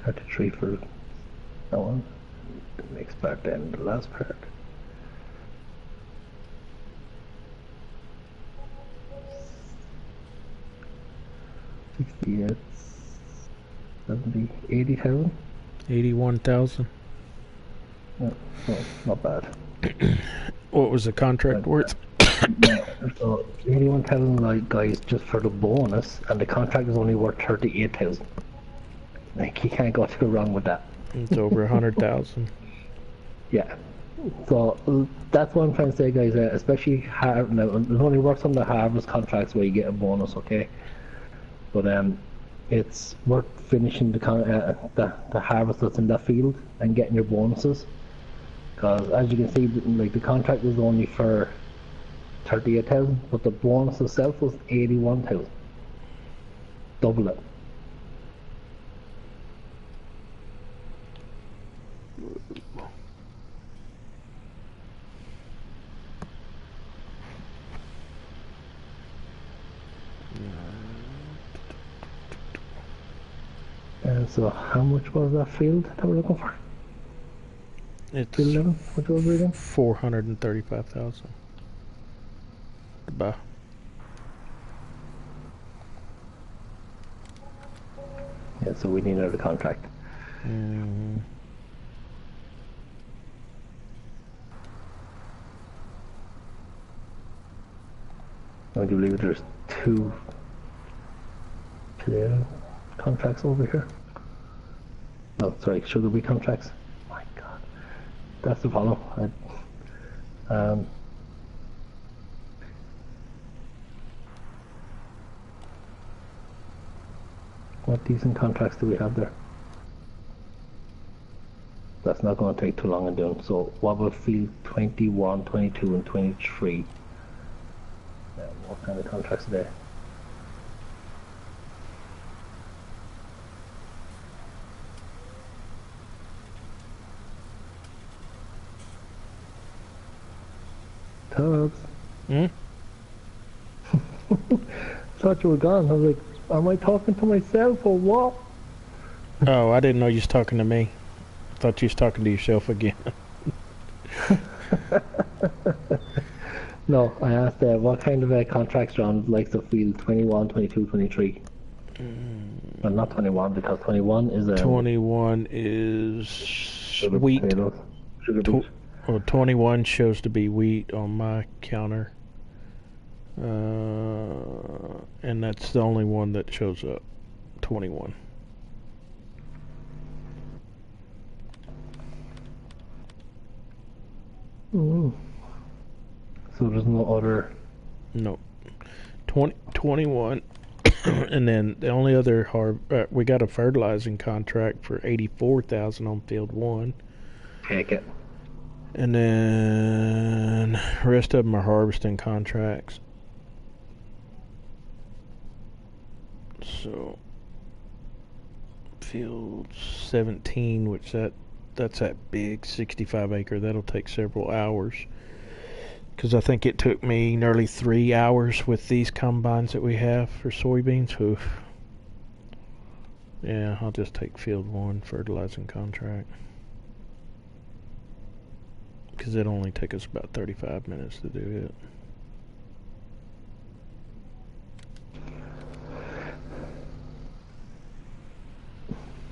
$33 for that one. The next part, then the last part. $68, $70, $80,000. 81,000. No, not bad. What was the contract worth? So 81,000, like, guys, just for the bonus, and the contract is only worth 38,000. Like, you can't go too wrong with that. It's over 100,000. Yeah. So that's what I'm trying to say, guys. Especially now, it only works on the harvest contracts where you get a bonus, okay? But it's worth finishing the harvest that's in that field and getting your bonuses. Because as you can see, like, the contract was only for 38,000, but the bonus itself was 81,000. Double it. And so how much was that field that we're looking for? It's Field 11, which was reading? 435,000. Bah. Yeah, so we need another contract. Mm. I do believe there's 2 player contracts over here. No, sorry, sugar beet contracts. My God, that's the problem. What decent contracts do we have there? That's not going to take too long in doing. So what about field 21, 22 and 23? What kind of contracts are there? Tubbs. Hmm? Thought you were gone. I was like, am I talking to myself or what? Oh, I didn't know you was talking to me. Thought you was talking to yourself again. No, I asked what kind of contracts are on like the field 21, 22, 23? Well, not 21 because 21 is 21 is sugar wheat. potatoes, sugar beet. Well, 21 shows to be wheat on my counter. And that's the only one that shows up. 21. So there's no other. No. 21. And then the only other we got a fertilizing contract for 84,000 on field 1. Take it. And then the rest of them are harvesting contracts. So field 17, which that's that big 65 acre, that'll take several hours. Because I think it took me nearly 3 hours with these combines that we have for soybeans. Oof. Yeah, I'll just take field 1 fertilizing contract. Because it'll only take us about 35 minutes to do it.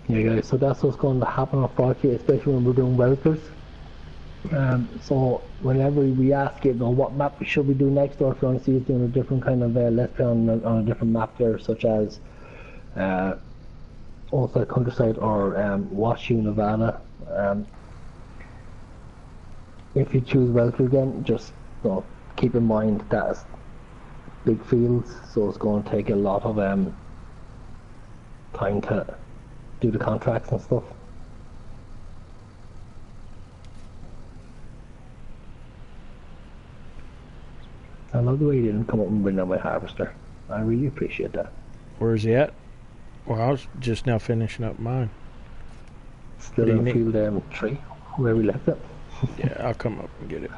Yeah, guys, so that's what's going to happen unfortunately, especially when we're doing Welkers. So whenever we ask it, what map should we do next, or if you want to see us doing a different kind of let's play on a different map there, such as also Countryside or Washoe, Nevada. If you choose Welker again, just keep in mind that it's big fields, so it's going to take a lot of time to do the contracts and stuff. I love the way you didn't come up and bring down my harvester. I really appreciate that. Where's he at? Well, I was just now finishing up mine. Still in field 3, where we left it. Yeah, I'll come up and get it.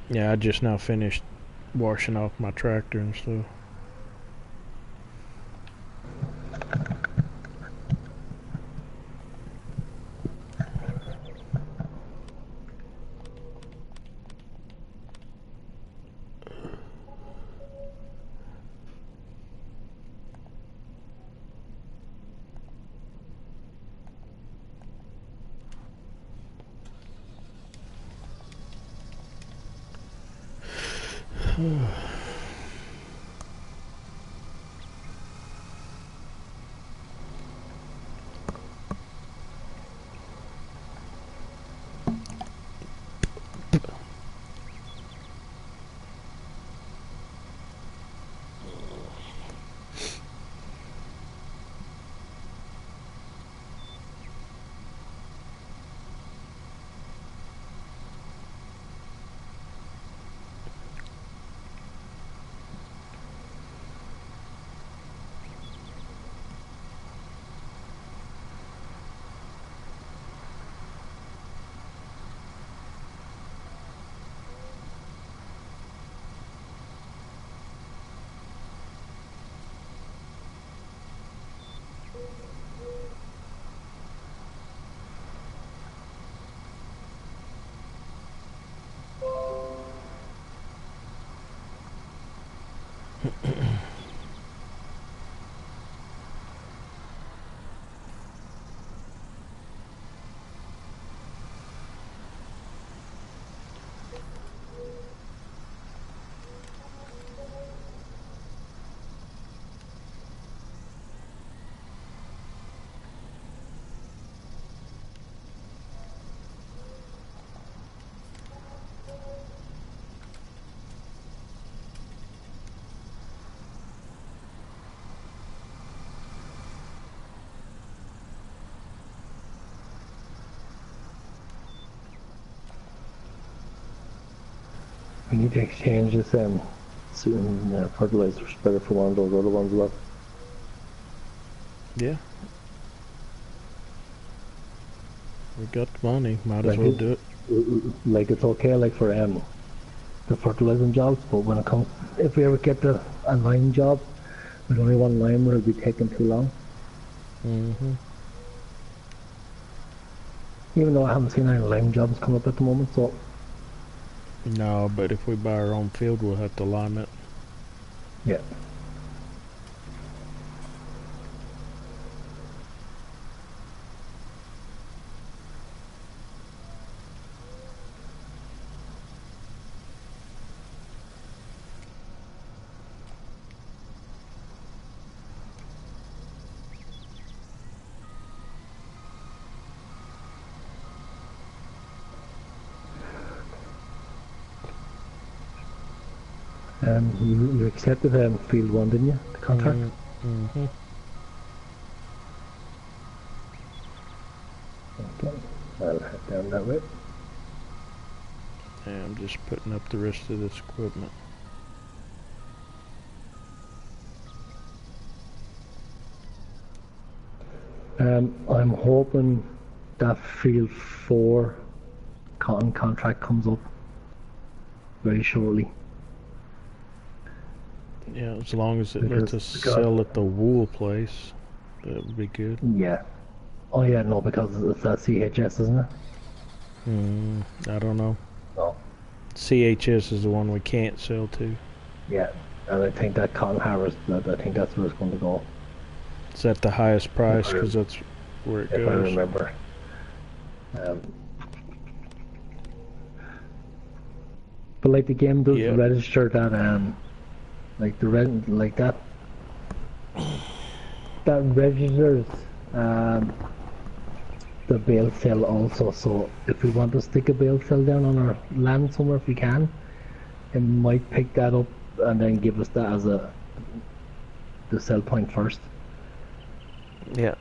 Yeah, I just now finished washing off my tractor and stuff. We need to exchange this soon. Fertilizer's better for one of those other ones as well. Yeah. We got the money, might as Like well do it. Like it's okay, like for the fertilizing jobs, but when it comes, if we ever get a line job with only one line, will it be taking too long? Mm-hmm. Even though I haven't seen any line jobs come up at the moment, so No, but if we buy our own field, we'll have to lime it. yeah. You accepted field one, didn't you? The contract. Mm-hmm. Okay, I'll head down that way. Yeah, I'm just putting up the rest of this equipment. I'm hoping that field 4 cotton contract comes up very shortly. Yeah, as long as it lets us sell at the wool place, that would be good. Yeah. Oh yeah, no, because it's that CHS, isn't it? I don't know. No. CHS is the one we can't sell to. Yeah, and I think that cotton harvest, I think that's where it's going to go. It's at the highest price because that's where it goes. If I remember. But like the game does register that like that registers the bale cell also. So if we want to stick a bale cell down on our land somewhere, if we can, it might pick that up and then give us that as the sell point first. Yeah,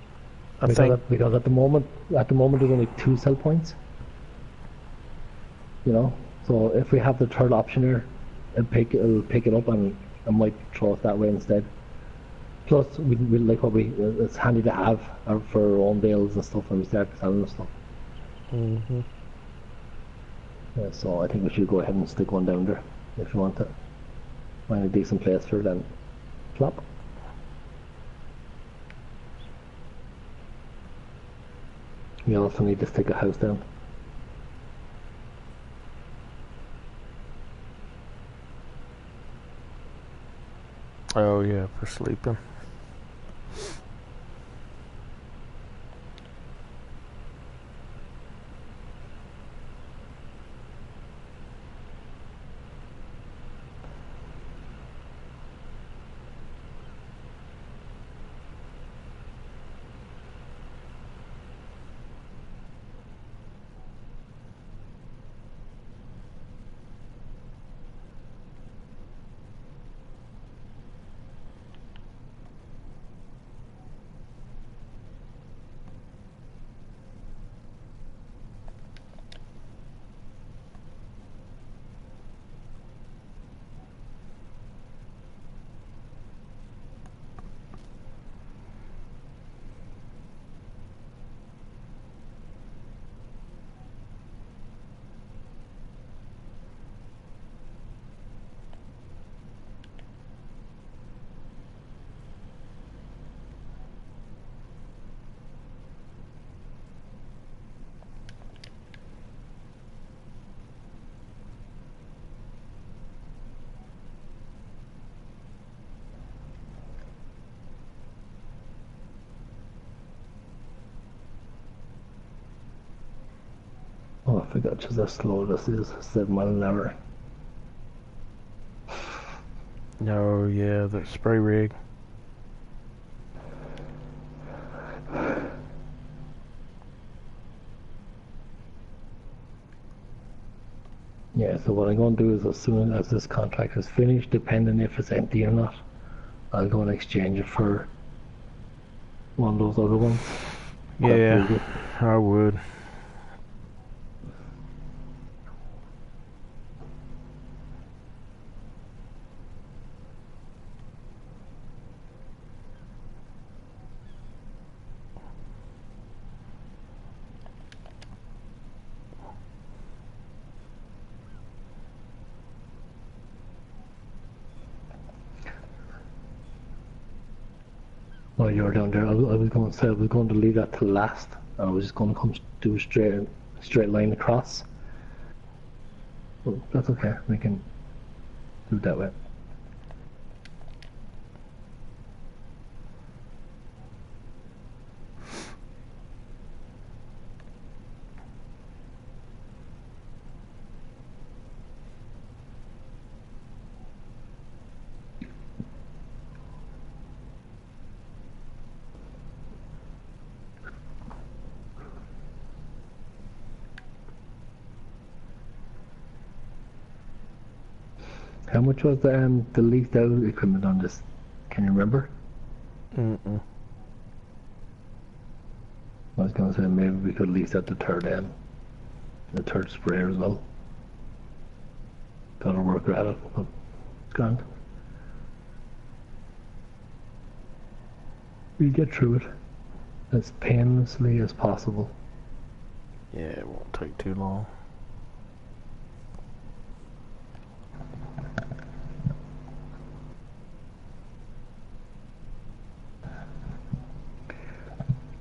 because at the moment there's only 2 sell points. You know, so if we have the third option here, it'll pick it up and I might throw it that way instead. Plus, we like it's handy to have for our own bales and stuff when we start selling the stuff. Mm-hmm. Yeah, so I think we should go ahead and stick one down there if you want to find a decent place for it, then flop. We also need to stick a house down. Oh yeah, for sleeping. Oh, I forgot just how slow this is. 7 miles an hour. Oh yeah, the spray rig. Yeah, so what I'm going to do is as soon as this contract is finished, depending if it's empty or not, I'll go and exchange it for one of those other ones. Yeah, I would. While you were down there, I was going to say I was going to leave that to last. I was just going to come do a straight line across. But that's okay. We can do it that way. How much was the leased out equipment on this? Can you remember? Mm-mm. I was going to say maybe we could lease out the third sprayer as well. Got to work at it, but it's grand. We get through it as painlessly as possible. Yeah, it won't take too long.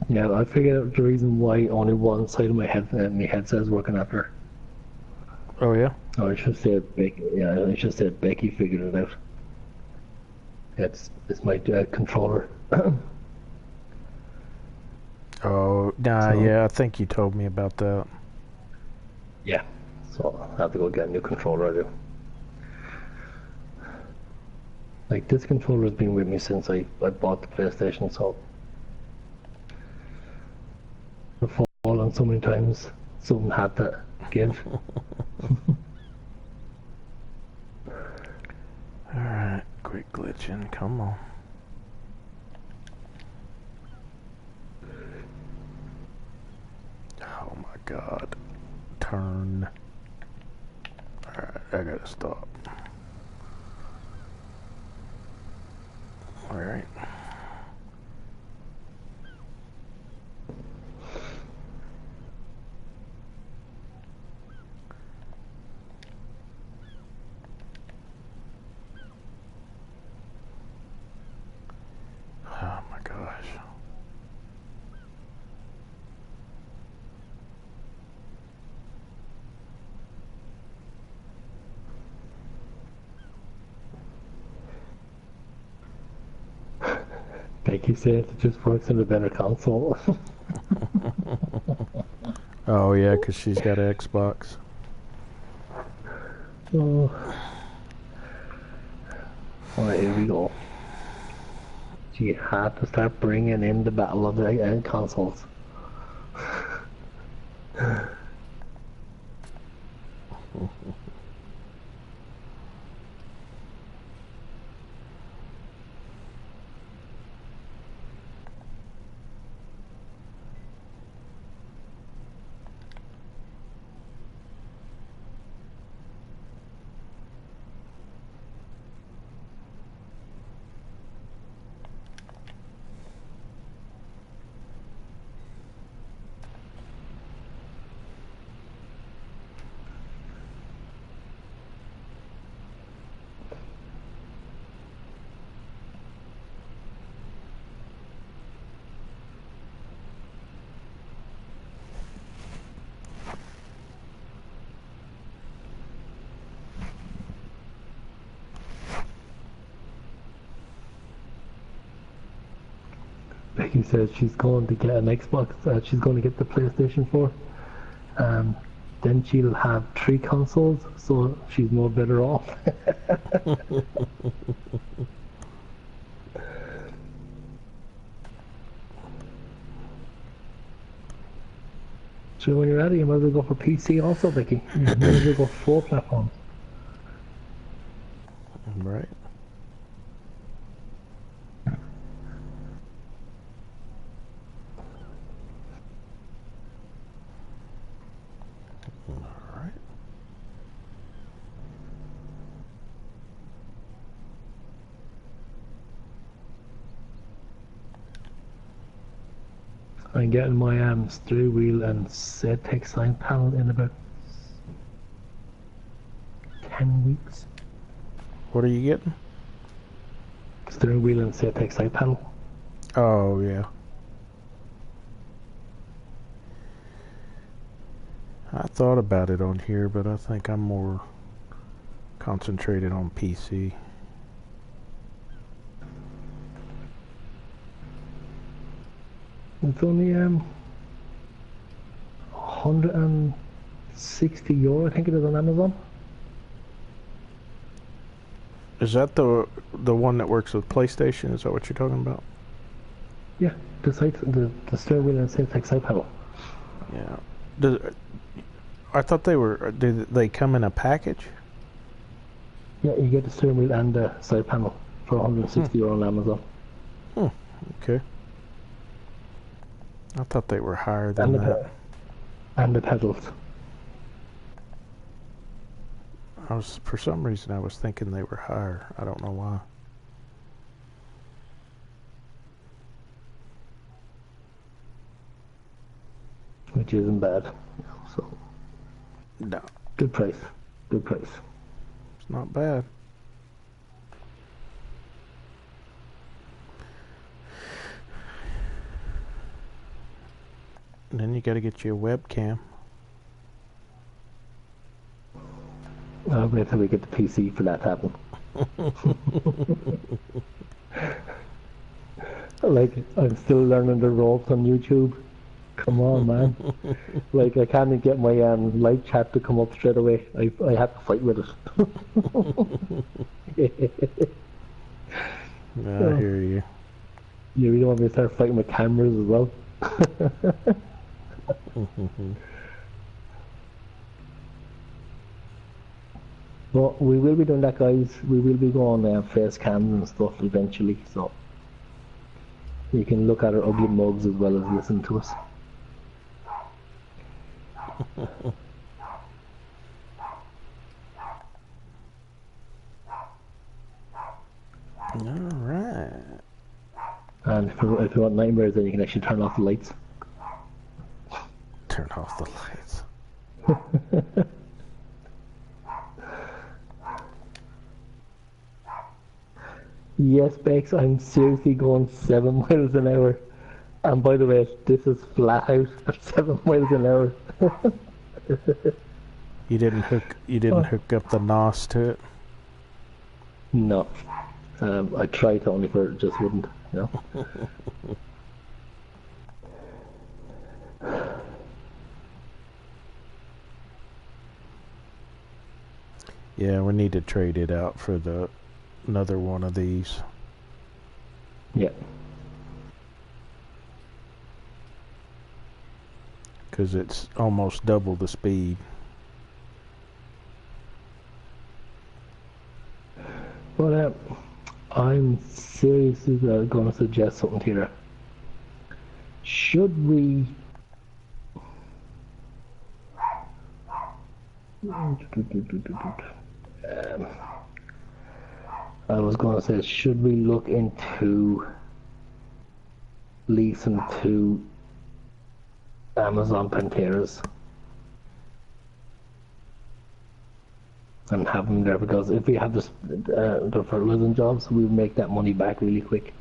Yeah, I figured out the reason why only one side of my headset is working after. Oh yeah? Oh, I should say Becky. Yeah, I should say Becky figured it out. It's my controller. Oh, nah, So- yeah, I think you told me about that. Yeah, so I have to go get a new controller. I do. Like this controller has been with me since I bought the PlayStation, so I've fallen so many times. Something had to give. Alright, quick glitching, come on. Oh my god. Turn. Alright, I gotta stop. Alright. Oh my gosh. Becky said it just works in a better console. Oh yeah, 'cause she's got an Xbox. Oh. Alright, here we go. She had to start bringing in the battle of the consoles. Becky says she's going to get an Xbox, she's going to get the PlayStation 4. Then she'll have 3 consoles, so she's no better off. So when you're at it, you might as well go for PC also, Becky. You might as well go 4 platforms. Right. Alright. I'm getting my steering wheel and ZTEC sign panel in about 10 weeks. What are you getting? Steering wheel and ZTEC side panel. Oh, yeah. I thought about it on here, but I think I'm more concentrated on PC. It's only €160, I think it is, on Amazon. Is that the one that works with PlayStation? Is that what you're talking about? Yeah, the steering wheel and side panel. Yeah. I thought did they come in a package? Yeah, you get the steering wheel and the side panel for €160 on Amazon. Okay. I thought they were higher than that. And the pedals. For some reason I was thinking they were higher. I don't know why. Which isn't bad. So no. Good price. Good price. It's not bad. And then you got to get you a webcam. I'll wait till we get the PC for that to happen. Like, I'm still learning the ropes on YouTube. Come on, man. Like, I can't even get my live chat to come up straight away. I have to fight with it. I hear you. You really want me to start fighting with cameras as well? But we will be doing that, guys. We will be going face cams and stuff eventually, so you can look at our ugly mugs as well as listen to us. Alright. And if you want nightmares, then you can actually turn off the lights. Turn off the lights. Yes, Bex, I'm seriously going 7 miles an hour. And by the way, this is flat out at 7 miles an hour. You didn't hook up the NOS to it? No. I tried to, only for it just wouldn't, you know. Yeah, we need to trade it out for another one of these. Yeah. Because it's almost double the speed. But I'm seriously going to suggest something here. Should we... I was going to say, should we look into leasing 2 Amazon Panteras and have them there? Because if we have the fertilizing jobs, we'll make that money back really quick.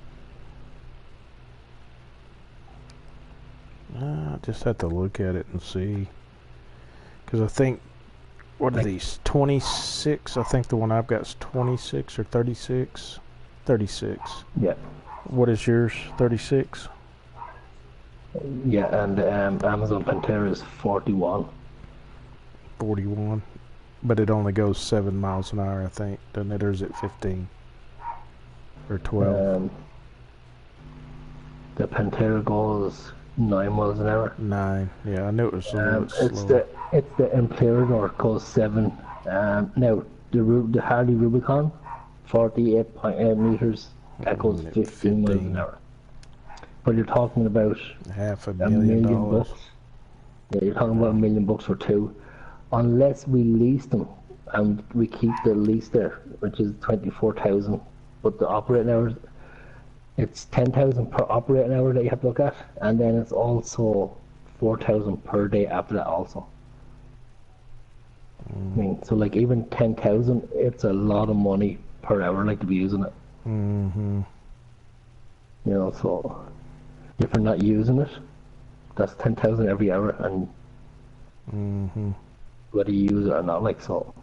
I just have to look at it and see. Because I think, what are these, 26? I think the one I've got is 26 or 36. 36. Yeah. What is yours? 36? Yeah, and Amazon Pantera is 41. 41. But it only goes 7 miles an hour, I think, doesn't it? Or is it 15? Or 12? The Pantera goes 9 miles an hour. 9. Yeah, I knew it was a little bit slower. It's the Emperador goes 7. Now, the Harley Rubicon, 48 meters, that goes 15 miles an hour. But you're talking about $500,000. Yeah, you're talking about $1 million for 2. Unless we lease them and we keep the lease there, which is 24,000, but the operating hours, it's 10,000 per operating hour that you have to look at, and then it's also 4,000 per day after that also. I mean, so like even 10,000, it's a lot of money per hour, like, to be using it. You know, so if you're not using it, that's 10,000 every hour, and whether you use it or not, like, so,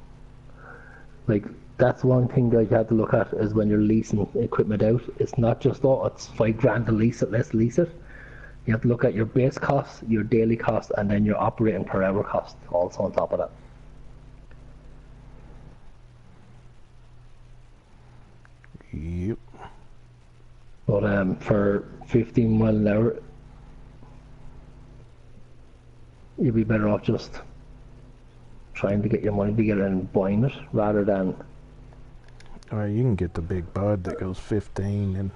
like, that's one thing that you have to look at is when you're leasing equipment out. It's not just, oh, it's $5 to lease it, let's lease it. You have to look at your base cost, your daily cost, and then your operating per hour cost also on top of that. Yep. But for 15 mile an hour, you'd be better off just trying to get your money together and buying it rather than. You can get the big bud that goes 15 and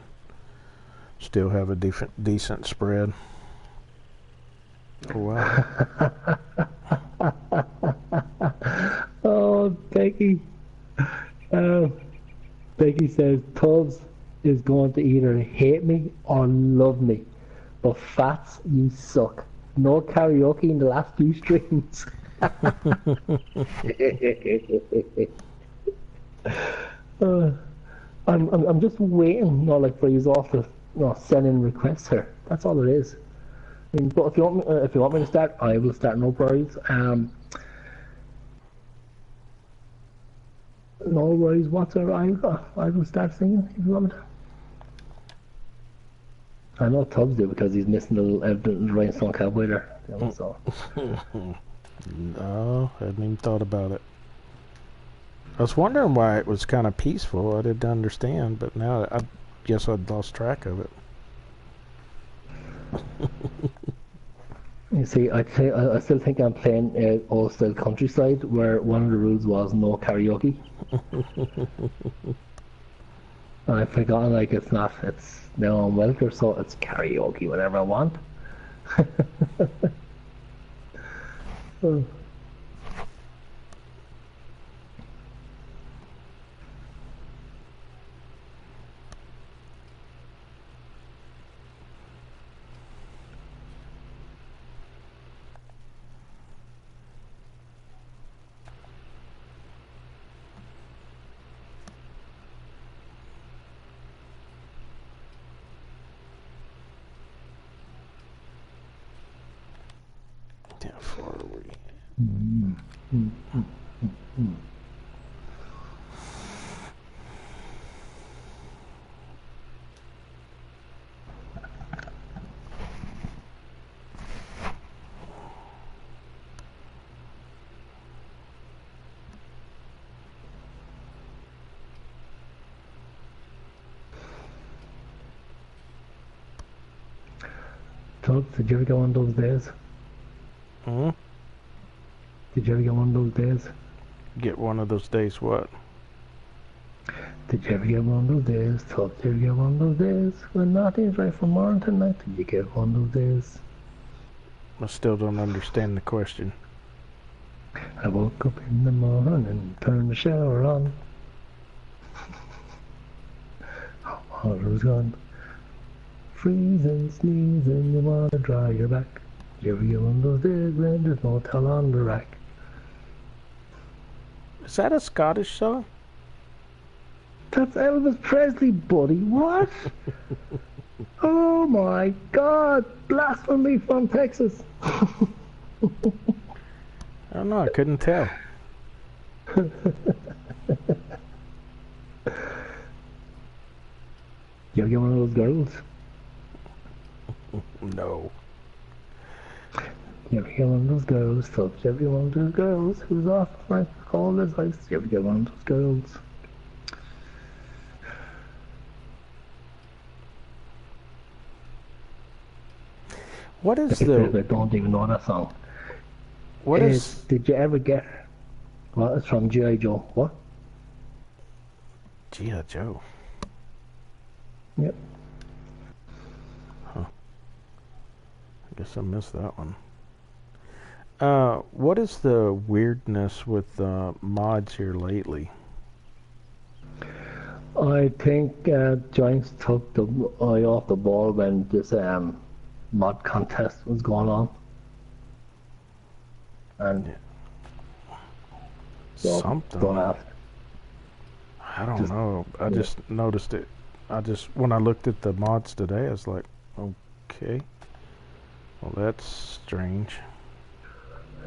still have a decent spread. Oh, wow. Oh, Becky. Becky says Tubbs is going to either hate me or love me. But Fats, you suck. No karaoke in the last few streams. I'm just waiting, like for you all to, send in requests here. That's all it is. I mean, but if you want me to start, I will start. No worries. No worries whatsoever. I will start singing if you want me to. I know Tubbs do because he's missing the rhinestone cowboy there. So. No, I hadn't even thought about it. I was wondering why it was kind of peaceful. I didn't understand, but now I guess I'd lost track of it. You see, I still think I'm playing old style countryside, where one of the rules was no karaoke. And I've forgotten, like, it's now on Welker, so it's karaoke whenever I want. Oh. How far are we? Tubbs, did you ever go on those days? Did you ever get one of those days? Get one of those days what? Did you ever get one of those days? Tubbs, did you ever get one of those days when nothing's right from morning to night? Did you get one of those days? I still don't understand the question. I woke up in the morning and turned the shower on. Water was gone. Freezing, sneezing, you want to dry your back. Did you ever get one of those days when there's no towel on the rack? Is that a Scottish song? That's Elvis Presley, buddy. What? Oh my God! Blasphemy from Texas. I don't know. I couldn't tell. You ever get one of those girls? No. You ever get one of those girls? So, you ever get one of those girls who's off like cold as ice? You ever get one of those girls? What is I the... don't even know that song. What is... Did you ever get... Well, it's from G.I. Joe. What? G.I. Joe. Yep. Huh. I guess I missed that one. What is the weirdness with mods here lately? I think Giants took the eye off the ball when this mod contest was going on. And something. Don't ask. I don't know. I just noticed it when I looked at the mods today, I was like, okay, well that's strange.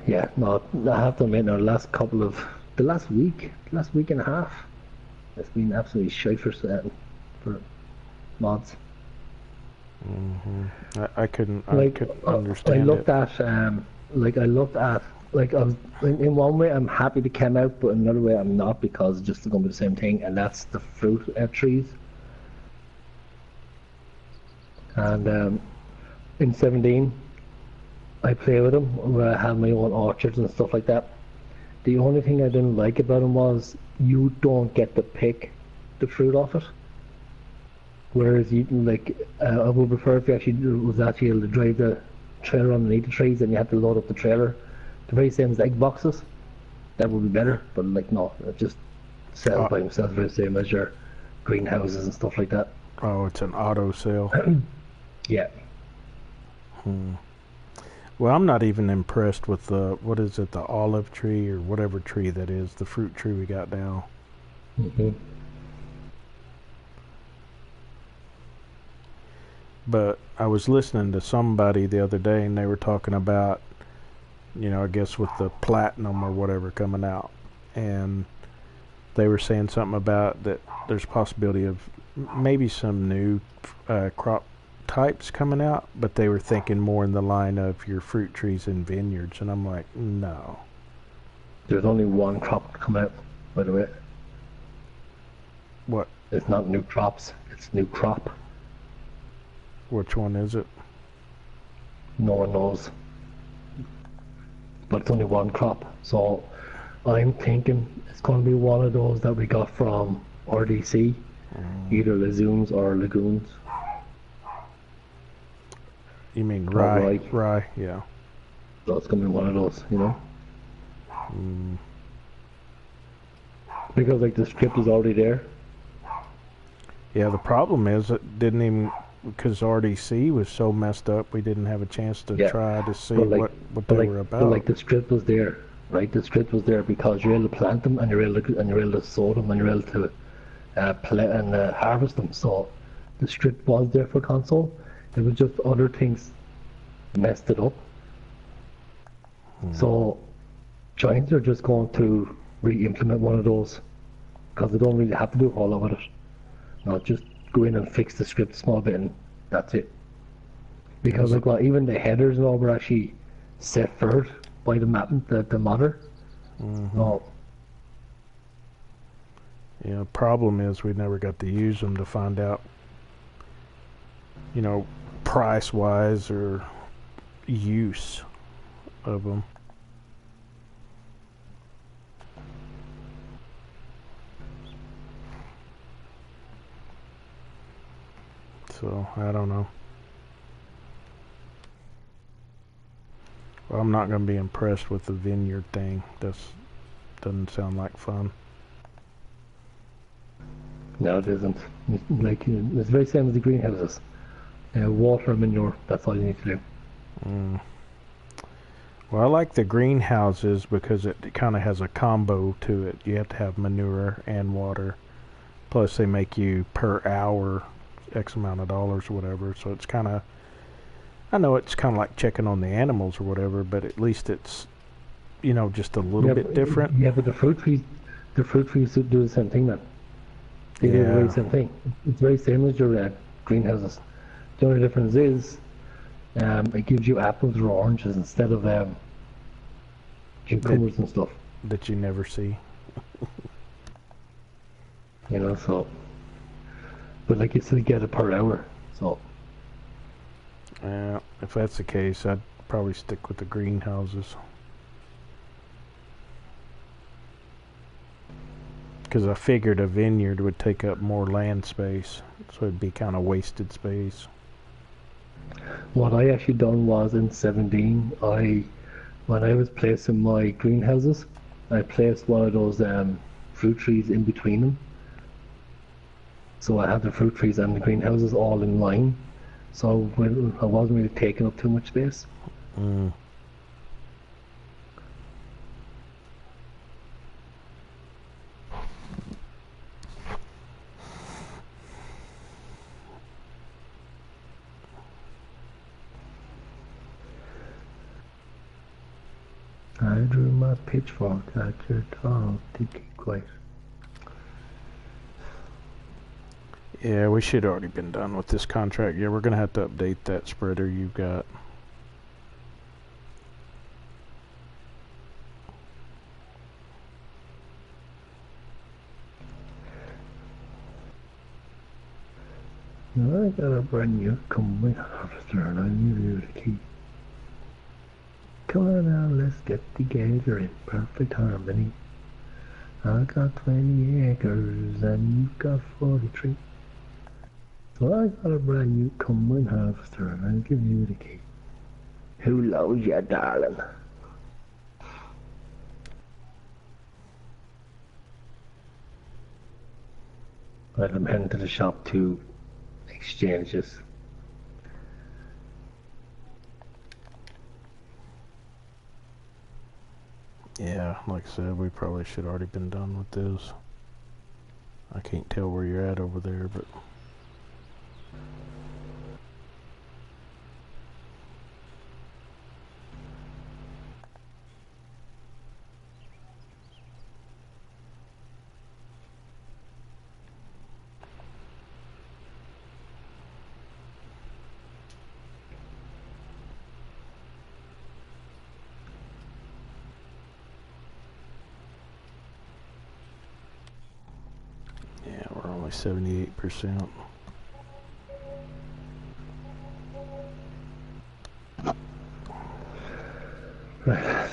Yeah, no, I have to admit, now the last week and a half, it's been absolutely shite for mods. I couldn't I understand looked it. at like I was in one way I'm happy they came out, but in another way I'm not because it's just going to be the same thing, and that's the fruit trees. And in 17, I play with them where I had my own orchards and stuff like that. The only thing I didn't like about them was you don't get to pick the fruit off it. Whereas I would prefer if you actually was actually able to drive the trailer underneath the trees and you had to load up the trailer. The very same as egg boxes. That would be better, but like no, it just sells by themselves very same as your greenhouses and stuff like that. Oh, it's an auto sale. Yeah. Well, I'm not even impressed with the olive tree or whatever tree that is, the fruit tree we got now. But I was listening to somebody the other day, and they were talking about, I guess with the platinum or whatever coming out, and they were saying something about that there's possibility of maybe some new crop types coming out, but they were thinking more in the line of your fruit trees and vineyards, and I'm like, no. There's only one crop come out, by the way. What? It's not new crops, it's new crop. Which one is it? No one knows. But it's only one crop. So I'm thinking it's going to be one of those that we got from RDC, either Lazoons or Lagoons. You mean rye? Rye, yeah. So it's going to be one of those, Because like the script is already there. Yeah, the problem is it didn't even, because RDC was so messed up, we didn't have a chance to try to see what they were about. But like the script was there, right? The script was there because you're able to plant them and you're able to sow them and you're able to harvest them. So the script was there for console. It was just other things messed it up. So Giants are just going to re-implement one of those because they don't really have to do a whole lot with it. No, just go in and fix the script a small bit and that's it. Because even the headers and all were actually set for it by the modder. No. Yeah, problem is we never got to use them to find out, price-wise or use of them. So, I don't know. Well, I'm not going to be impressed with the vineyard thing. Doesn't sound like fun. No, it isn't. It's very same as the greenhouses. Water and manure, that's all you need to do. Well, I like the greenhouses because it kind of has a combo to it. You have to have manure and water. Plus, they make you per hour X amount of dollars or whatever. So it's kind of, I know it's kind of like checking on the animals or whatever, but at least it's, just a little bit different. Yeah, but the fruit trees do the same thing then. They do the very same thing. It's very same as your greenhouses. The only difference is it gives you apples or oranges instead of cucumbers and stuff. That you never see. So. But like you still get it per hour, so. Yeah, if that's the case, I'd probably stick with the greenhouses. Because I figured a vineyard would take up more land space, so it'd be kind of wasted space. What I actually done was in 17, when I was placing my greenhouses, I placed one of those fruit trees in between them. So I had the fruit trees and the greenhouses all in line, so I wasn't really taking up too much space. I drew my pitchfork at your dog to keep quiet. Yeah, we should have already been done with this contract. Yeah, we're going to have to update that spreader you've got. Now I got a brand new combine harvester and I'll give you the key. Come on now, let's get together in perfect harmony. I got 20 acres and you've got 43. So I got a brand new combine harvester and I'll give you the key. Who loves you, darling? Right, I'm heading to the shop to exchange this. Yeah, like I said, we probably should have already been done with this. I can't tell where you're at over there, but... yeah, we're only 78%. Right,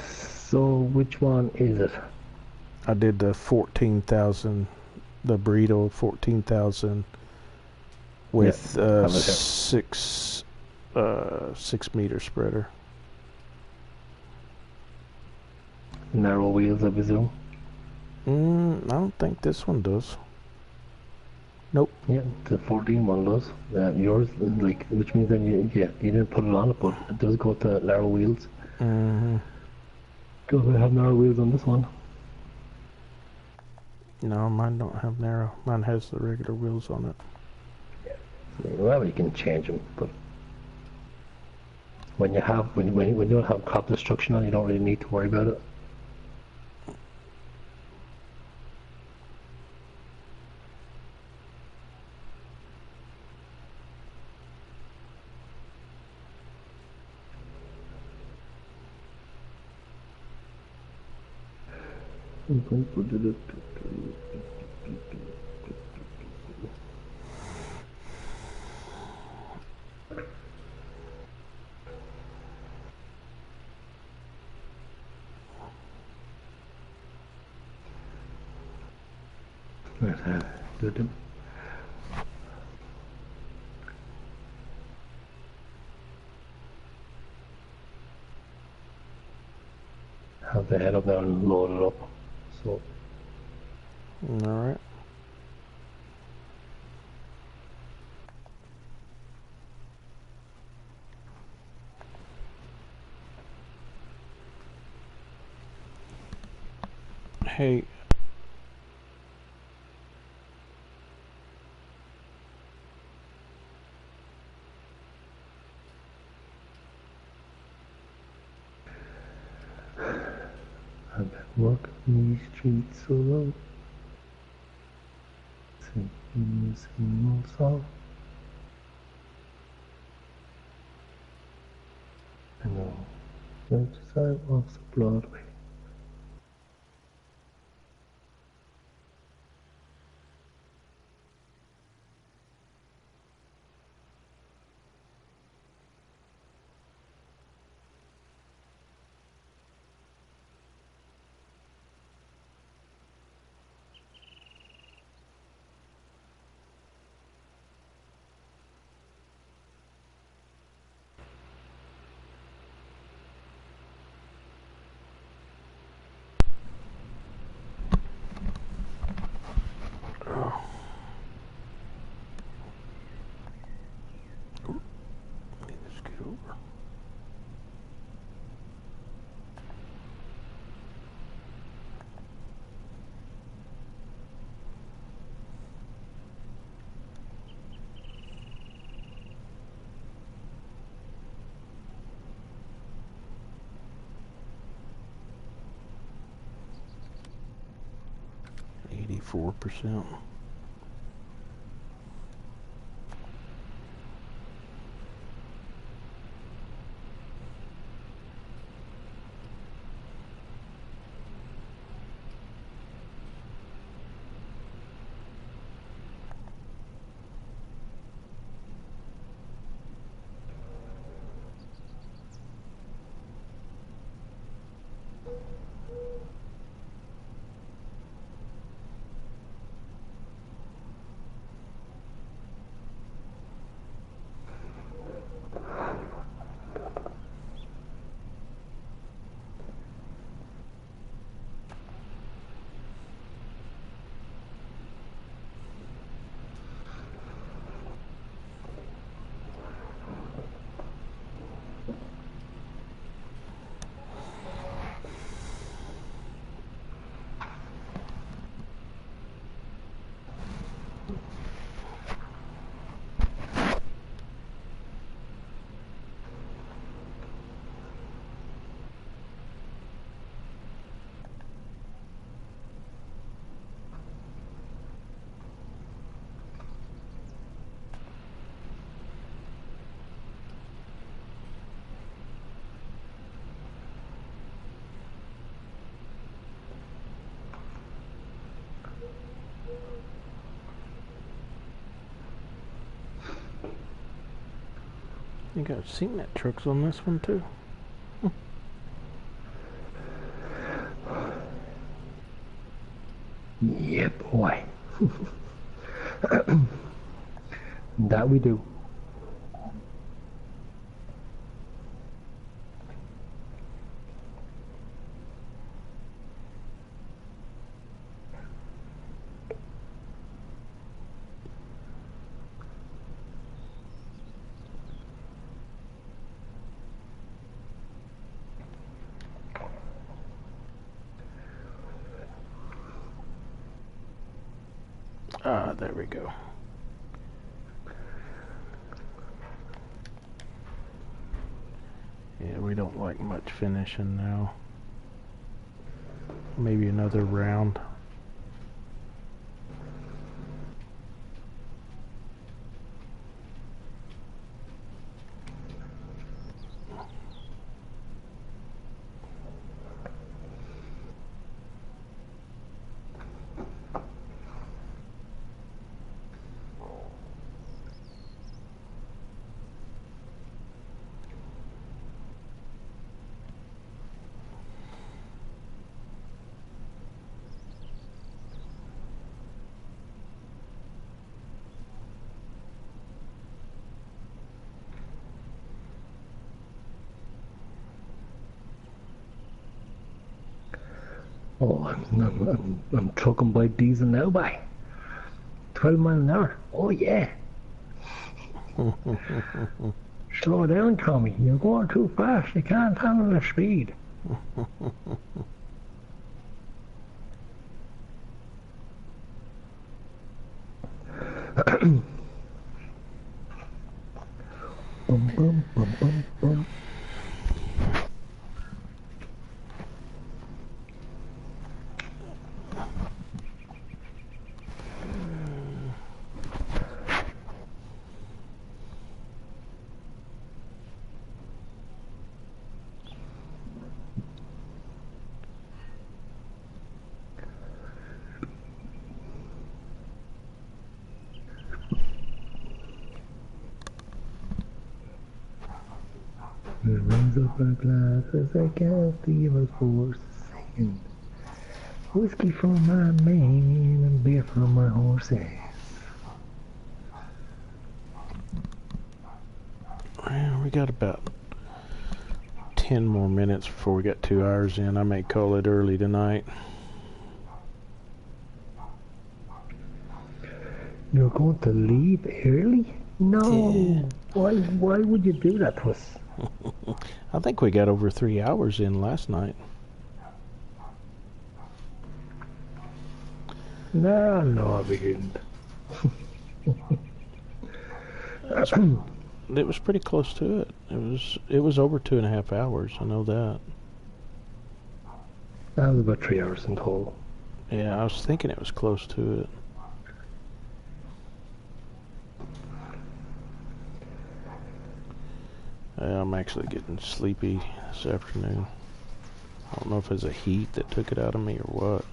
so which one is it? I did the 14,000, the burrito 14,000 with have it here. 6 meter spreader. Narrow wheels, I presume? I don't think this one does. Nope. Yeah, the 14 one does. Yours, like, which means then you didn't put it on it, but it does go to narrow wheels. Mm-hmm. Does it have narrow wheels on this one? No, mine don't have narrow. Mine has the regular wheels on it. Well, you can change them, but when you don't have crop destruction on, you don't really need to worry about it. Have the head up there and load it up. So Alright. Hey, I've been walking these streets so long, singing the same old song. I know the sidewalks of Broadway. 4%. I think I've seen that trucks on this one too. Yeah, boy. That we do. Ah, there we go. Yeah, we don't like much finishing now. Maybe another round. Oh, I'm trucking by diesel now, by 12 miles an hour. Oh yeah. Slow down, Tommy. You're going too fast. You can't handle the speed. Bum, bum, bum, bum, bum. It runs up our glass as I cast the evil force, singing whiskey for my man and beer for my horses. Well, we got about 10 more minutes before we get 2 hours in. I may call it early tonight. You're going to leave early? No. Yeah. Why would you do that to us? I think we got over 3 hours in last night. No, we didn't. It was pretty close to it. It was over 2.5 hours. I know that. That was about 3 hours in total. Yeah, I was thinking it was close to it. I'm actually getting sleepy this afternoon. I don't know if it's a heat that took it out of me or what.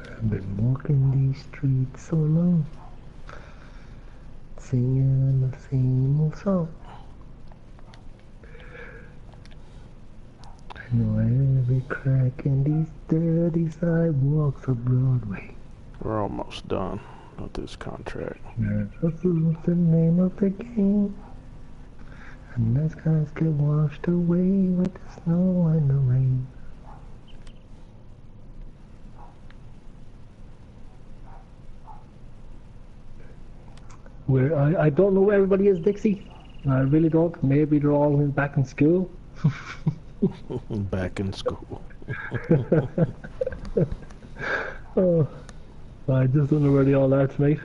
I've been walking these streets so long, singing the same old song. I know every crack in these dirty sidewalks of Broadway. We're almost done with this contract. Hustle's the name of the game, and nice guys get washed away with the snow and the rain. I don't know where everybody is, Dixie. I really don't. Maybe they're all back in school. Back in school. Oh, I just don't know where they all are tonight.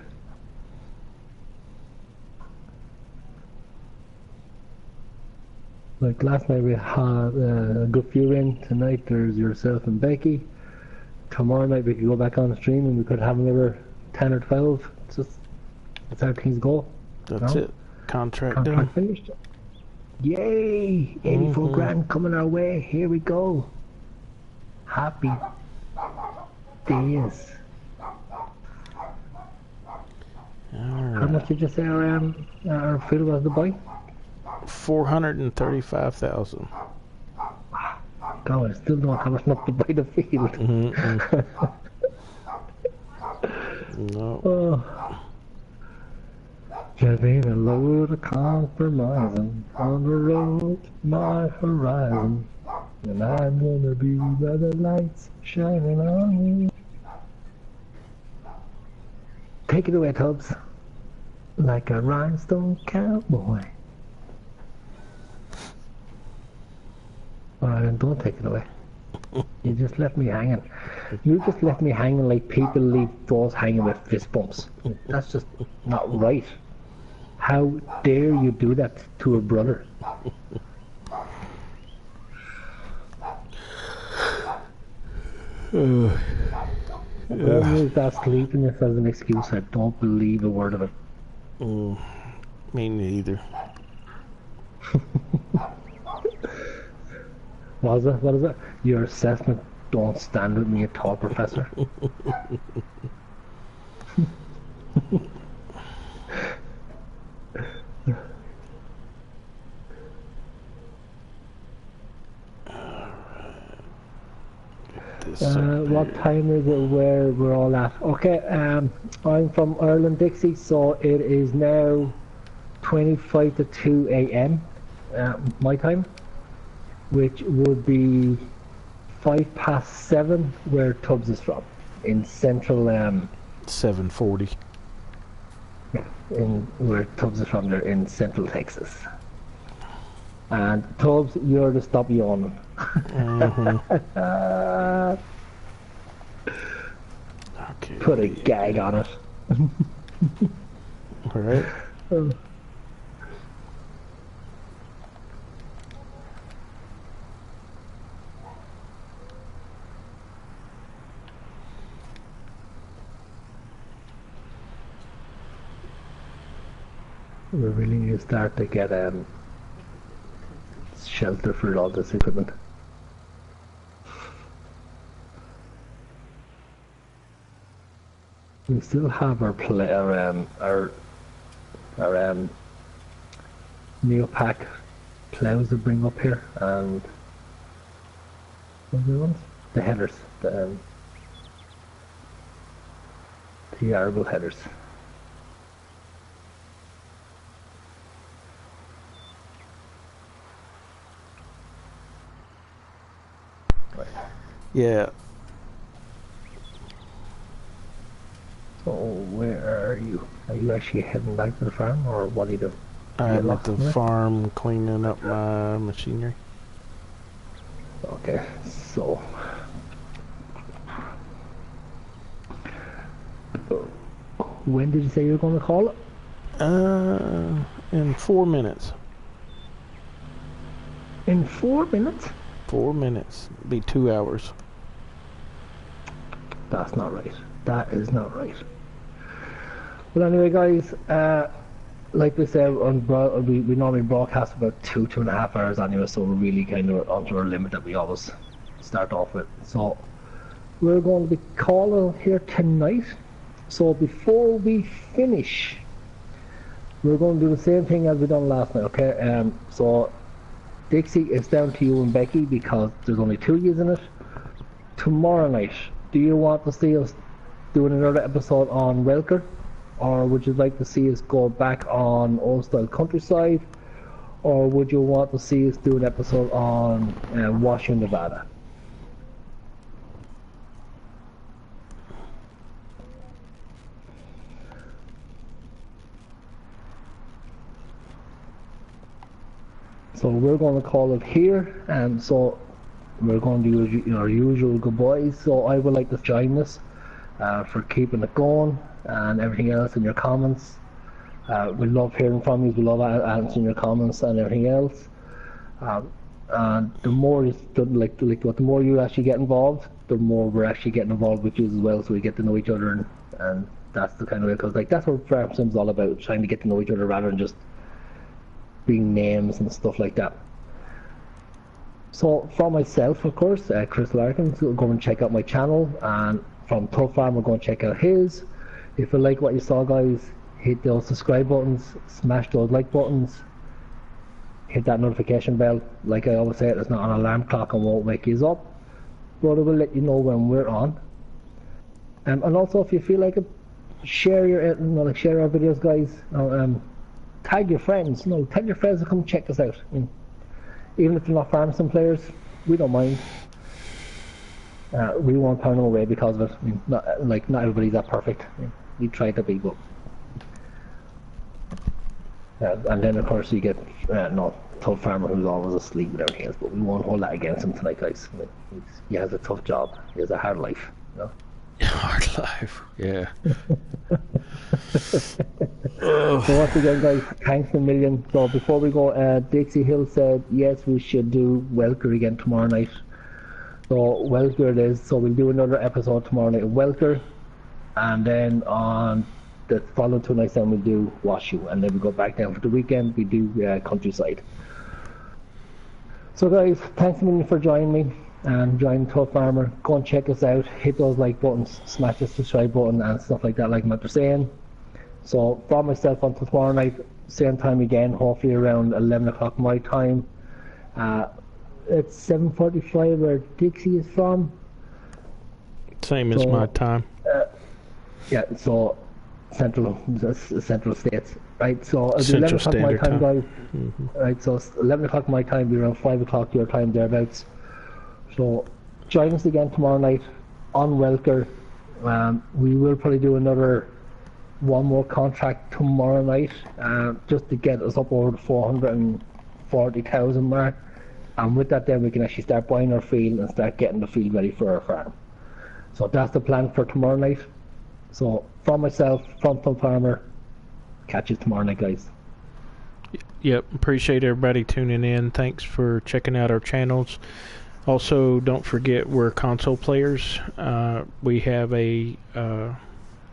Like last night we had a good few in. Tonight there's yourself and Becky. Tomorrow night we could go back on the stream and we could have another 10 or 12. It's just, that's how things go. That's it. Contract done. Contract finished. Yay! 84 grand coming our way. Here we go. Happy days. How much did you say our field was to buy? 435,000. God, I still don't have enough to buy the field. No. Oh. Just ain't a load of compromising on the road to my horizon. And I'm gonna be where the lights shining on me. Take it away, Tubbs. Like a rhinestone cowboy. Alright, then don't take it away. You just left me hanging. You just left me hanging like people leave those hanging with fist bumps. That's just not right. How dare you do that to a brother? Don't use that sleepiness as an excuse. I don't believe a word of it. Me neither. What is it? Your assessment don't stand with me at all, Professor. What time is it where we're all at? Okay, I'm from Ireland, Dixie, so it is now 25 to 2 a.m. My time, which would be 7:05 where Tubbs is from, in central 7:40. in where Tubbs is from, there in central Texas. And Tubbs, you're to stop yawning. Okay. Put a gag on it. Alright. We really need to start to get shelter for all this equipment. We still have our Neopac plows to bring up here, and what are the ones? The headers, the arable headers. Yeah. So where are you? Are you actually heading back to the farm, or what are you doing? I'm at the farm cleaning up my machinery. Okay, so when did you say you were going to call it? In 4 minutes. In 4 minutes? 4 minutes. It'll be 2 hours. That's not right. That is not right. Well, anyway, guys, like we said, we normally broadcast about 2.5 hours anyway, so we're really kind of onto our limit that we always start off with. So we're going to be calling here tonight. So before we finish, we're going to do the same thing as we done last night, okay? So Dixie, it's down to you and Becky because there's only 2 years in it. Tomorrow night, do you want to see us doing another episode on Welker? Or would you like to see us go back on Old Style Countryside? Or would you want to see us do an episode on Washington, Nevada? So we're going to call it here, and so we're going to do our usual goodbyes. So I would like to join us for keeping it going and everything else in your comments. We love hearing from you. We love answering your comments and everything else. And the more the more you actually get involved, the more we're actually getting involved with you as well. So we get to know each other, and that's the kind of way, because that's what Farm Sim's all about, trying to get to know each other rather than just being names and stuff like that. So for myself, of course, Chris Larkin, so go and check out my channel, and from Tubbfarmer, go and check out his. If you like what you saw, guys, hit those subscribe buttons, smash those like buttons, hit that notification bell. Like I always say, it's not an alarm clock and won't wake you up, but it will let you know when we're on. And also, if you feel like it, share share our videos, guys. Tag your friends. Tell your friends to come check us out. Even if they're not Farm Sim players, we don't mind. We won't turn them away because of it. Not everybody's that perfect. We try to be, but and then of course you get Tubbfarmer, who's always asleep with everything else. But we won't hold that against him tonight, guys. He has a tough job. He has a hard life. Hard life, yeah. So once again, guys, thanks a million. So before we go, Dixie Hill said yes, we should do Welker again tomorrow night. So Welker it is. So we'll do another episode tomorrow night of Welker, and then on the following 2 nights then we'll do Wash You, and then we go back down for the weekend. We do Countryside. So guys, thanks a million for joining me and join Tubbfarmer. Go and check us out, hit those like buttons, smash the subscribe button and stuff like that, like what they're saying. So for myself, until tomorrow night, same time again, hopefully around 11 o'clock my time. It's 7:45 where Dixie is from. Same as my time. Yeah, so Central States, right? So it's Central 11 o'clock my Standard time, guys. Mm-hmm. Right, so it's 11 o'clock my time, be around 5 o'clock your time, thereabouts. So join us again tomorrow night on Welker. We will probably do one more contract tomorrow night, just to get us up over the 440,000 mark. And with that, then we can actually start buying our field and start getting the field ready for our farm. So that's the plan for tomorrow night. So from myself, from Tubbfarmer, catch you tomorrow night, guys. Yep, appreciate everybody tuning in. Thanks for checking out our channels. Also, don't forget we're console players. We have a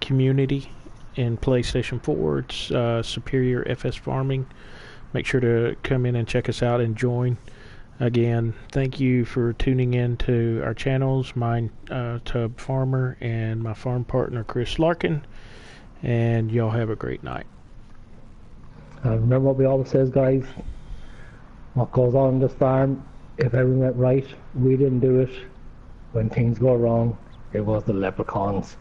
community in PlayStation 4. It's Superior FS Farming. Make sure to come in and check us out and join. Again, thank you for tuning in to our channels. Mine, Tubbfarmer, and my farm partner, Chris Larkin. And y'all have a great night. Remember what we always say, guys. What goes on in this farm, if everything went right, we didn't do it. When things go wrong, it was the leprechauns.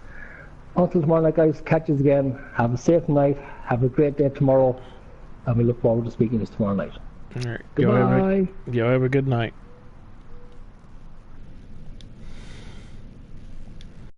Until tomorrow night, guys, catch us again. Have a safe night. Have a great day tomorrow. And we look forward to speaking to you tomorrow night. All right. Goodbye. Y'all have a good night.